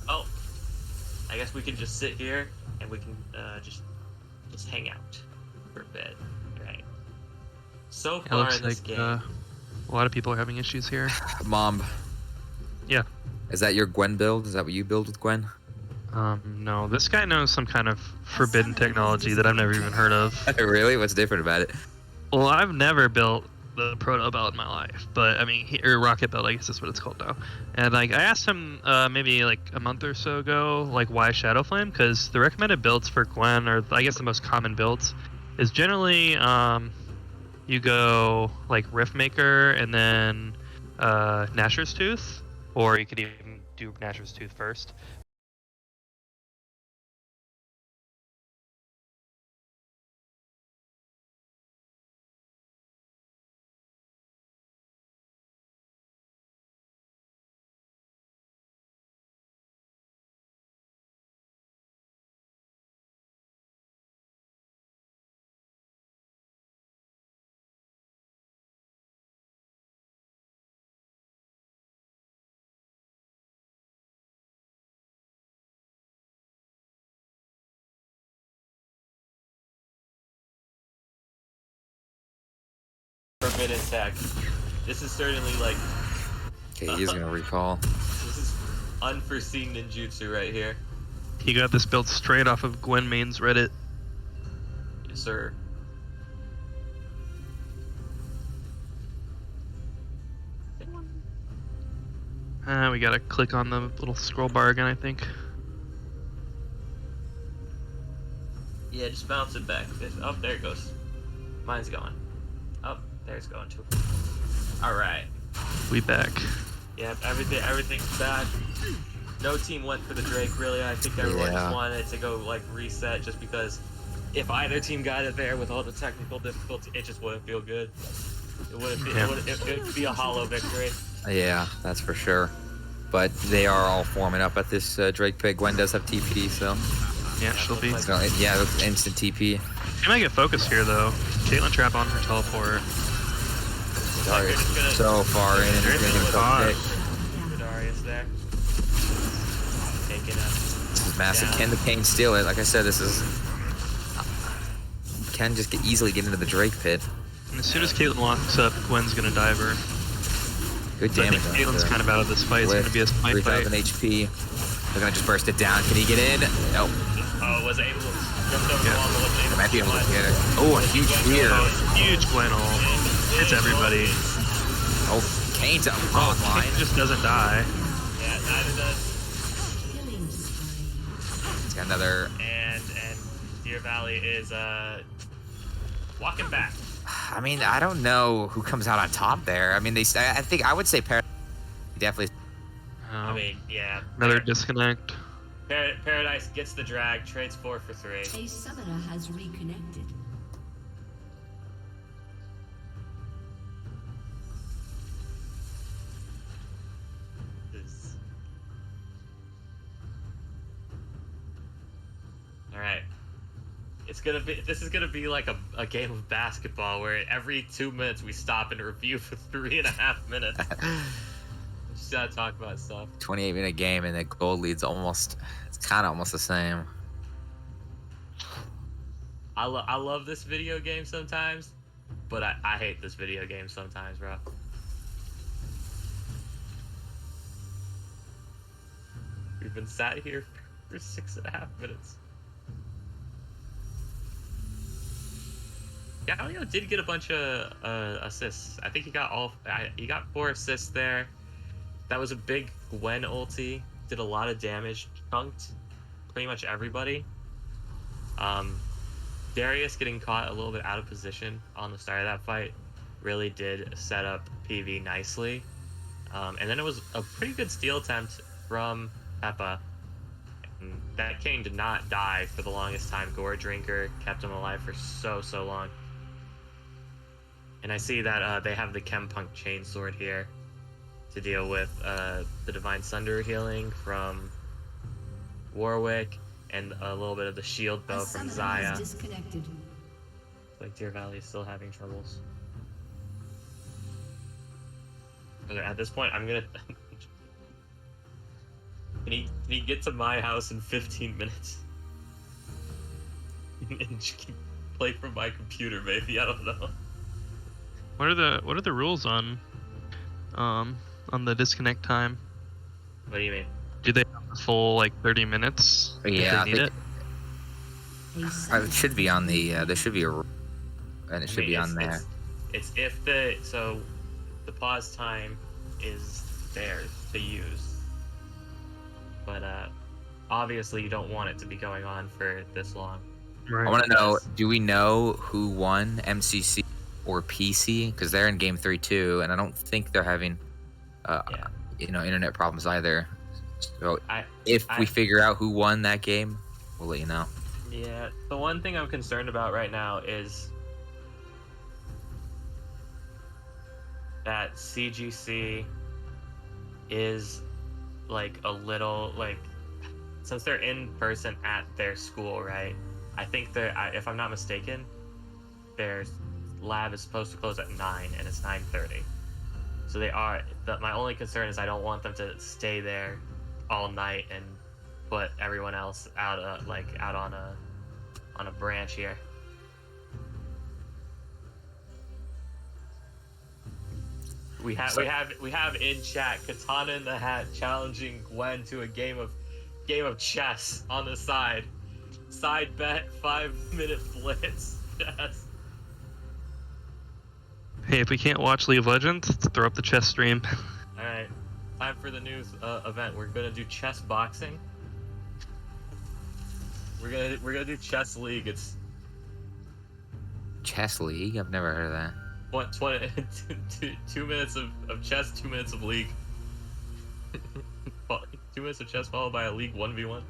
Oh, I guess we can just sit here and we can just hang out for a bit, right? So It far looks in this like game, a lot of people are having issues here. Mom. Yeah. Is that your Gwen build? Is that what you build with Gwen? No, this guy knows some kind of forbidden technology that I've never even heard of. Really? What's different about it? Well, I've never built the proto belt in my life, but I mean, or rocket belt, I guess that's what it's called now. And like, I asked him maybe like a month or so ago, like why Shadow Flame? Because the recommended builds for Gwen, or I guess the most common builds, is generally you go like Riftmaker and then Nashor's Tooth, or you could even do Nashor's Tooth first. forbidden tech. This is certainly like Okay, he's gonna recall. this is unforeseen ninjutsu right here. He got this built straight off of Gwen Main's Reddit. Yes, sir. We gotta click on the little scroll bar again, I think. Yeah, just bounce it back. Oh, there it goes. Mine's going. Oh, there's going too. All right. We back. Yep, everything's back. No team went for the Drake, really. I think everyone just wanted it to go, like, reset, just because if either team got it there with all the technical difficulty, it just wouldn't feel good. It would be a hollow victory. Yeah, that's for sure. But they are all forming up at this Drake pick. Gwen does have TP, so Yeah, she'll be. looks so, yeah, that's instant TP. She might get focused here though. Caitlyn trap on her teleport. Darius just gonna- so far in, and he's gonna get a Hot. pick. For Darius there. Taking a... This is massive. Yeah. Can the Kane steal it? Like I said, this is can just easily get into the Drake pit. And as soon as Caitlyn locks up, Gwen's gonna dive her. Good So I damage. think Caitlyn's kind of out of this fight. It's gonna be a smite fight. 3,000 HP. They're gonna just burst it down. Can he get in? Nope. Oh, was able to jump over the wall and eliminate him. Might be able to get it. Oh, a huge spear. Oh, huge Gwen ult. Hits everybody. Oh, Kane's up Oh, online. Kane just doesn't die. Yeah, neither does. Killing spree. He's got another. And Deer Valley is walking back. I mean, I don't know who comes out on top there. I mean, I think I would say Paradise definitely. I mean, yeah. Another disconnect. Paradise gets the drag, trades 4 for 3. A summoner has reconnected. All right. This is gonna be like a game of basketball where every 2 minutes we stop and review for 3.5 minutes. Just gotta talk about stuff. 28-minute game, and the gold lead's almost. It's kind of almost the same. I love this video game sometimes, but I hate this video game sometimes, bro. We've been sat here for 6.5 minutes. Galio did get a bunch of assists. I think he got 4 assists there. That was a big Gwen ulti. Did a lot of damage. Chunked pretty much everybody. Darius getting caught a little bit out of position on the start of that fight really did set up PV nicely. And then it was a pretty good steal attempt from Peppa. And that King did not die for the longest time. Gore Drinker kept him alive for so long. And I see that they have the Chempunk Chainsword here to deal with the Divine Sunder healing from Warwick and a little bit of the shield bow A from summoner Zaya. has disconnected. Like Deer Valley is still having troubles. Okay, at this point, I'm gonna. Can he get to my house in 15 minutes? And just play from my computer, maybe. I don't know. What are the rules on the disconnect time? What do you mean? Do they have the full like 30 minutes? if Yeah, they need I it. A It should be on the. There should be a. And it should be on there. It's if the pause time is there to use, but obviously you don't want it to be going on for this long. Right. I want to know. Do we know who won MCC or PC? Because they're in game 3 too, and I don't think they're having, internet problems either. So if we figure out who won that game, we'll let you know. Yeah, the one thing I'm concerned about right now is that CGC is like a little like, since they're in person at their school, right? I think if I'm not mistaken, their lab is supposed to close at 9 and it's 9:30. So they are. My only concern is I don't want them to stay there all night and put everyone else out on a branch here. We have in chat Katana in the Hat challenging Gwen to a game of chess on the side. Side bet 5-minute blitz. Yes. Hey, if we can't watch League of Legends, let's throw up the chess stream. All right. Time for the news event. We're gonna do chess boxing. We're gonna do chess league. It's Chess League? I've never heard of that. 2 minutes of chess, 2 minutes of league. 2 minutes of chess followed by a League 1v1.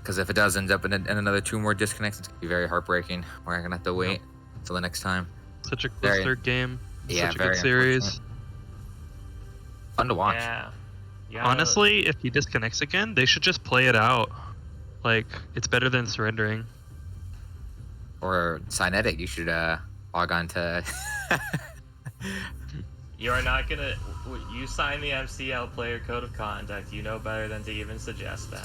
Because if it does end up in another 2 more disconnects, it's gonna be very heartbreaking. We're gonna have to wait until the next time. Such a close Very- third game. Yeah, Such a very good series. unfortunate. Fun to watch. Yeah. Yeah. Honestly, if he disconnects again, they should just play it out. Like, it's better than surrendering. Or Cynetic, you should log on to. You are not gonna. You sign the MCL player code of conduct. You know better than to even suggest that.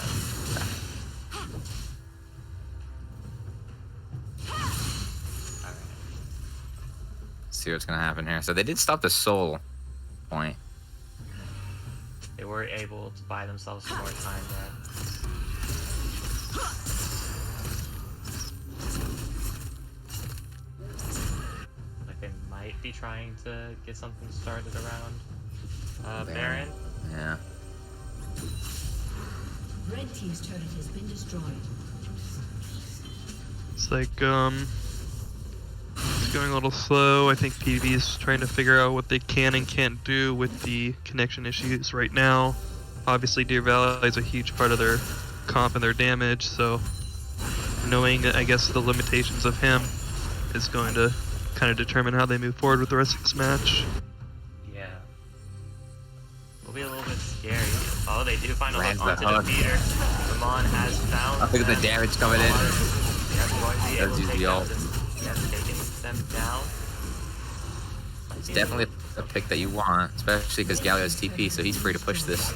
See what's gonna happen here. So they did stop the soul point. They were able to buy themselves some more time there. Like they might be trying to get something started around Baron. Yeah. Red team's turret has been destroyed. It's like, it's going a little slow. I think PV is trying to figure out what they can and can't do with the connection issues right now. Obviously, Deer Valley is a huge part of their comp and their damage, so knowing, I guess, the limitations of him is going to kind of determine how they move forward with the rest of this match. Yeah. Will be a little bit scary. Oh, they do find a Lands hook the onto hook. the feeder. Ramon has found. Look at the them. damage coming in. Yep, going to be able Does to use take the down ult. this- Yep, taking them down. It's definitely a pick that you want, especially because Galio has TP, so he's free to push this.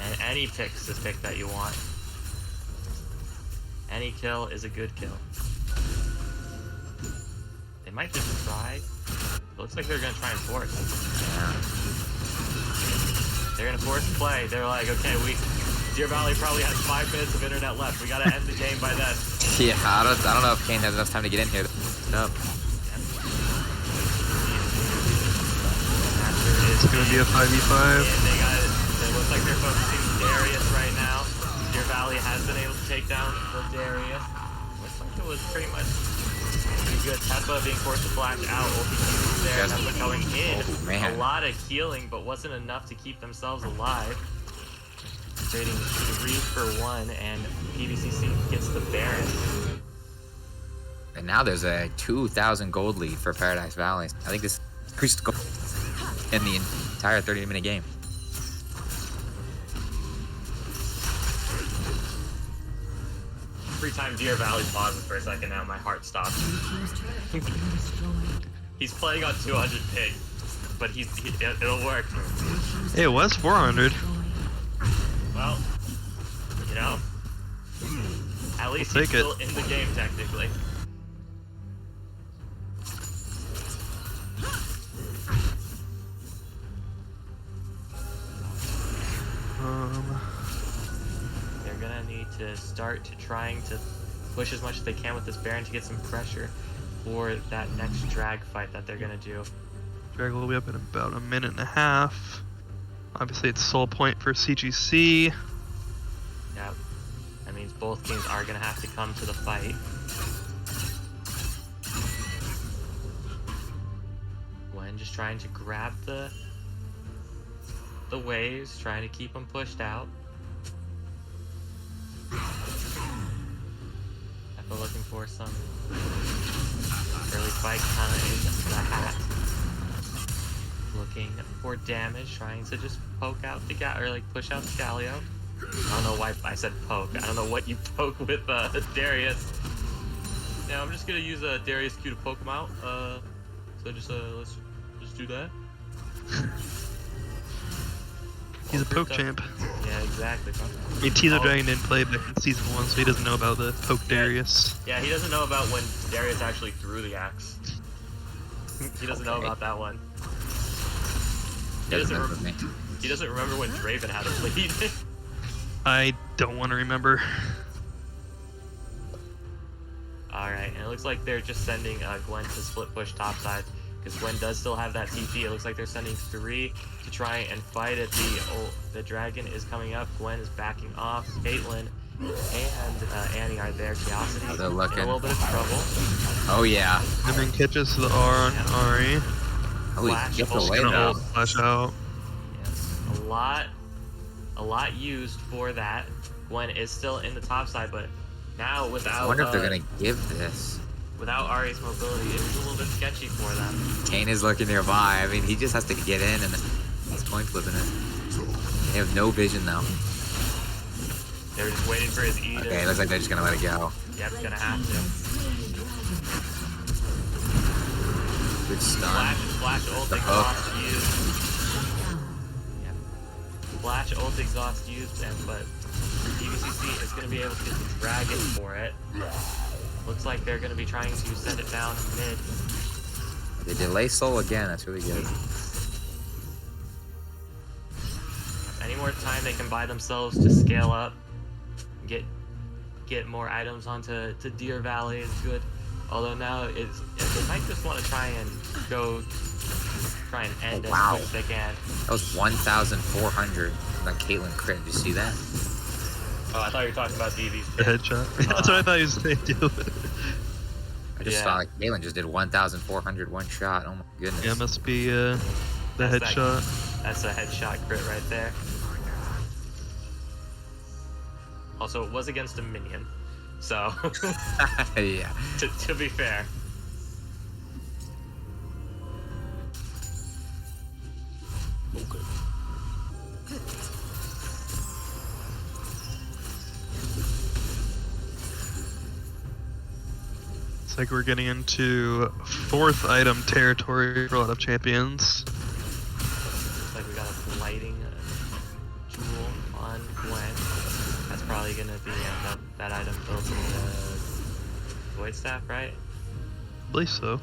And any pick's this pick that you want. Any kill is a good kill. They might just try. Looks like they're gonna try and force. Yeah. They're gonna force play. They're like, okay, Deer Valley probably has 5 minutes of internet left. We gotta end the game by then. Yeah, I don't know if Kane has enough time to get in here. No. It's going to be a 5v5. And it looks like they're focusing Darius right now. Deer Valley has been able to take down the Darius. Looks like it was pretty much pretty good. Peppa being forced to flash out. Ulti used there. Yes. Peppa going in. Oh, man. A lot of healing, but wasn't enough to keep themselves alive. Trading 3 for 1, and PVCC gets the Baron. And now there's a 2,000 gold lead for Paradise Valley. I think this increased gold in the entire 30-minute game. Every time Deer Valley pauses for a second now, my heart stops. Blue team's turret has been destroyed. He's playing on 200 ping, but it'll work. Hey, it was 400. Well, you know, at least We'll he's take it. still in the game technically. They're gonna need to start to trying to push as much as they can with this Baron to get some pressure for that next drag fight that they're gonna do. Drag will be up in about a minute and a half. Obviously, it's soul point for CGC. Yep. That means both teams are gonna have to come to the fight. Gwen just trying to grab the waves, trying to keep them pushed out. Peppa looking for some early fight kind of in the hat. looking for damage, trying to just poke out the or like push out the Galio. I don't know why I said poke. I don't know what you poke with Darius. Now I'm just gonna use a Darius Q to poke him out. So just let's just do that. He's a poke champ. Yeah, exactly. I mean, Teaser Dragon didn't play back in season 1, so he doesn't know about the poke Darius. Yeah, he doesn't know about when Darius actually threw the axe. He doesn't know about that one. He doesn't remember when Draven had a lead. I don't want to remember. Alright, and it looks like they're just sending Gwen to split push topside, because Gwen does still have that TP. It looks like they're sending 3 to try and fight it. The dragon is coming up. Gwen is backing off. Caitlyn and Annie are there. Chaosity they're looking. in a little bit of trouble. Oh yeah. And then catches the R on Ari. Oh, Flash he gets ult. away Gonna though. ult flash out. Yes, a lot used for that. Gwen is still in the top side, but now without I wonder if they're gonna give this. without Ari's mobility, it is a little bit sketchy for them. Kane is looking nearby. I mean, he just has to get in, and he's point flipping it. They have no vision though. They were just waiting for his E to... Okay, it looks like they're just gonna let it go. Yep, gonna have to. Good stun. Flash ult The exhaust used. Yep. Flash ult exhaust used, but PVCC is gonna be able to get the dragon for it. Looks like they're gonna be trying to send it down mid. They delay soul again. That's really good. Any more time they can buy themselves to scale up, get more items onto Deer Valley is good. Although now they might just want to try and end as quick as they can. That was 1,400 on Caitlyn crit. Did you see that? Oh, I thought you were talking about DV's The headshot. That's what I thought he was saying too. I just Yeah. saw like Caitlyn just did 1,400 one shot. Oh my goodness. Yeah, must be the That's headshot. That's a headshot crit right there. Also, it was against a minion, so Yeah. to be fair. Okay. It's like we're getting into 4th item territory for a lot of champions. Looks like we got a blighting jewel on Gwen. That's probably gonna be that item built into Void Staff, right? I believe so.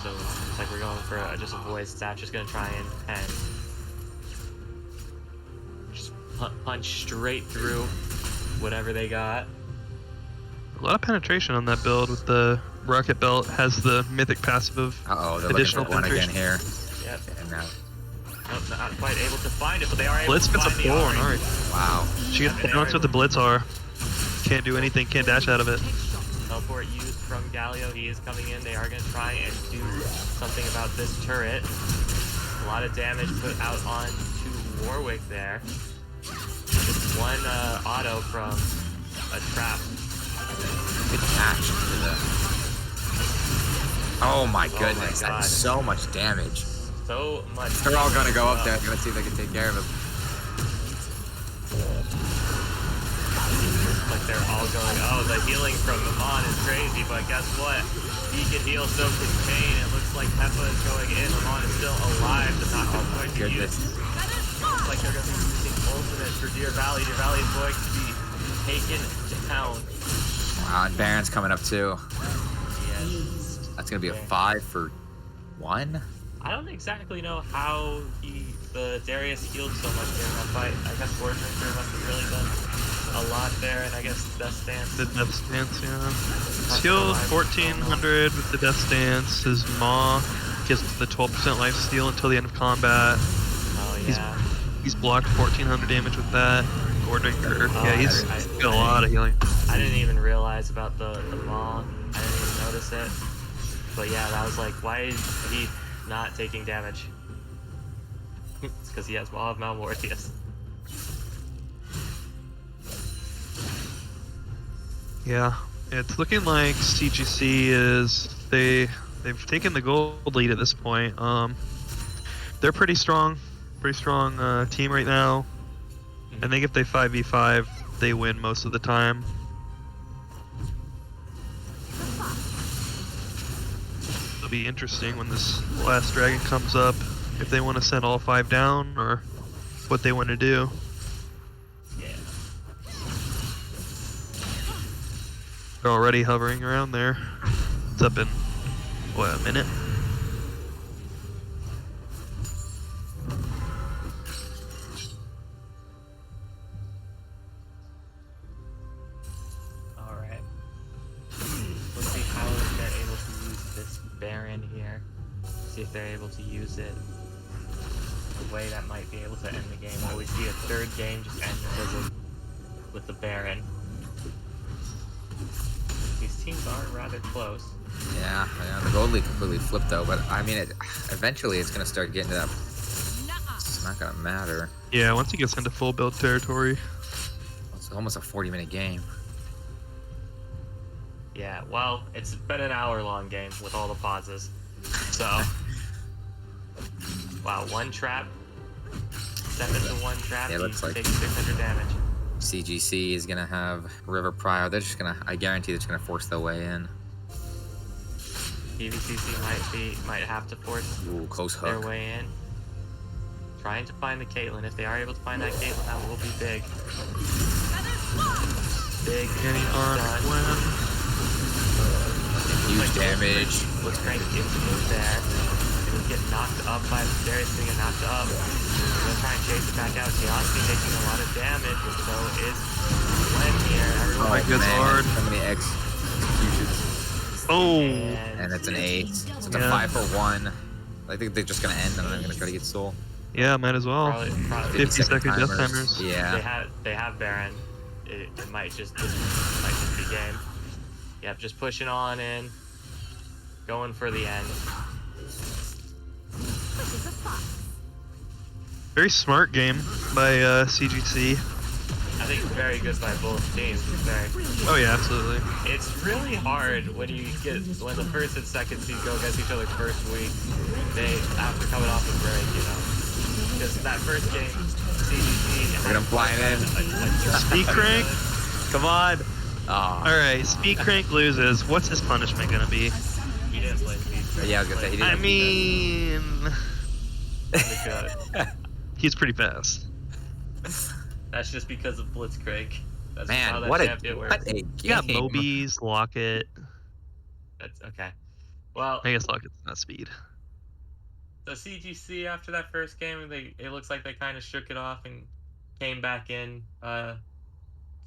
So it's like we're going for just a Void Staff, just gonna try and pen. Just punch straight through whatever they got. A lot of penetration on that build with the rocket belt. Has the mythic passive of Uh-oh, they're looking additional for one again penetration. here. Yep. And now, Nope, not quite able to find it, but they are able Blitz to gets a find the pull on Ari. Ari. wow. She gets bounced with the blitz R. Can't do anything. Can't dash out of it. Teleport used from Galio. He is coming in. They are going to try and do something about this turret. A lot of damage put out on to Warwick there. Just one auto from a trap. Good catch into the... Oh my goodness, God. that's so much damage. So much. They're all gonna go up there. They're gonna see if they can take care of him. Like they're all going, oh, the healing from Amon is crazy, but guess what? He can heal, so can Kane. It looks like Peppa is going in. Amon is still alive, but not going to use. Looks like they're going to be using ultimate for Deer Valley. Deer Valley is going to be taken down. Wow, and Baron's coming up too. Yes. That's gonna be a 5 for 1. I don't exactly know how the Darius healed so much during that fight. I guess Wardmaker must have really done a lot there, and I guess Death Stance. The death stance, yeah. He's healed 1,400 with the death stance. His maw gives the 12% life steal until the end of combat. Oh yeah. He's blocked 1,400 damage with that. Gordonker, yeah, he's got a lot of healing. I didn't even realize about the maw. I didn't even notice it. But yeah, that was like, why is he not taking damage? It's because he has Maw of Malmortius. Yeah, it's looking like CGC is they They've taken the gold lead at this point. They're pretty strong team right now. I think if they 5v5, they win most of the time. It'll be interesting when this last dragon comes up, if they want to send all 5 down or what they want to do. Yeah. They're already hovering around there. It's up in, what, a minute? Alright. Let's see how they're able to use this Baron here. See if they're able to use it the way that might be able to end the game. Or we see a third game just end with the Baron. These teams are rather close. Yeah, the gold league completely flipped though, but I mean, eventually it's gonna start getting to that. It's not gonna matter. Yeah, once he gets into full build territory. It's almost a 40-minute game. Yeah, well, it's been an hour-long game with all the pauses. So, wow, one trap. Step into one trap, Yeah, you looks like take 600 damage. CGC is gonna have River Prior. They're just gonna, I guarantee they're just gonna force their way in. PVCC might have to force Ooh, close their hook. way in. Trying to find the Caitlyn. If they are able to find that Caitlyn, that will be big. Big Getting on done. Gwen. Huge damage. Blitzcrank gets moved there. It'll get knocked up by Darius to get knocked up. They'll try and chase it back out. Chaosity taking a lot of damage, and so is Gwen here. Oh, my goodness, man, hard. so many executions. Oh! And it's an 8. So it's a Yeah. 5 for 1. I think they're just gonna end, and I'm gonna try to get soul. Yeah, might as well. Probably 50-second death timers. timers. Yeah. They have Baron. It might just be game. Yep, just pushing on in, going for the end. Very smart game by CGC. I think it's very good by both teams. Oh yeah, absolutely. It's really hard when the first and second seed go against each other first week. After coming off the break, because that first game, CGC. Look at him flying in. Speed crank. Come on. Oh. All right, speed crank loses. What's his punishment gonna be? He didn't play speed. Yeah, I was gonna say he didn't. I mean, Because he's pretty fast. that's just because of Blitzcrank. That's Man, how that what champion works. a game. You got Mobies, Locket. That's okay. Well, I guess Locket's not speed. the CGC after that first game, it looks like they kind of shook it off and came back in to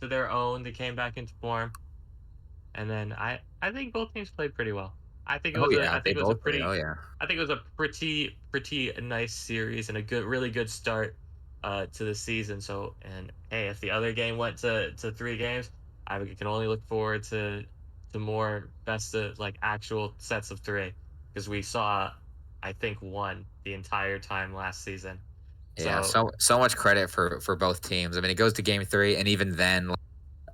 their own. They came back into form, and then I think both teams played pretty well. I think it was I think it was a pretty pretty nice series and a really good start to the season. So, and hey, if the other game went to 3 games, I can only look forward to more best of actual sets of 3, because we saw, I think, 1 the entire time last season. Yeah, so much credit for both teams. I mean, it goes to game 3, and even then,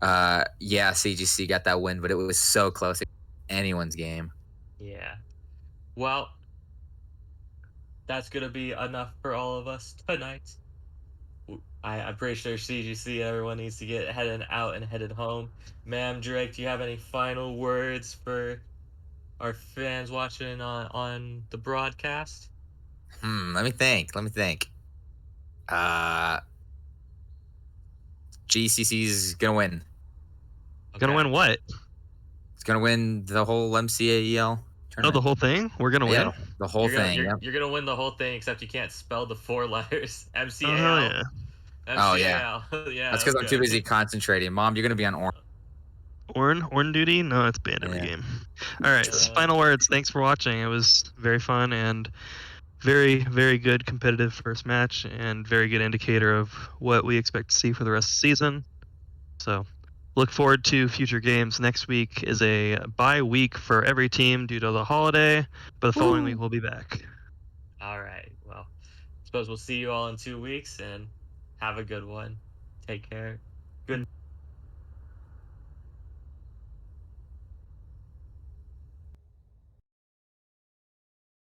yeah, CGC got that win, but it was so close. Anyone's game. Yeah. Well, that's gonna be enough for all of us tonight. I'm pretty sure CGC, everyone needs to get headed out and headed home. Ma'am Drake, do you have any final words for our fans watching on the broadcast? Let me think. GCC's gonna win. Gonna win what? It's gonna win the whole MCAEL Oh, tournament. the whole thing? We're gonna Yeah, win? the whole thing. You're gonna win the whole thing, except you can't spell the 4 letters. MCAL. Oh, hell yeah. Oh, yeah. Yeah. That's because I'm too busy concentrating. Mom, you're gonna be on orange. Orn duty? No, it's banned every Yeah. game. All right, final words. Thanks for watching. It was very fun and very, very good competitive first match and very good indicator of what we expect to see for the rest of the season. So look forward to future games. Next week is a bye week for every team due to the holiday, but the following week we'll be back. All right. Well, I suppose we'll see you all in 2 weeks, and have a good one. Take care. Good.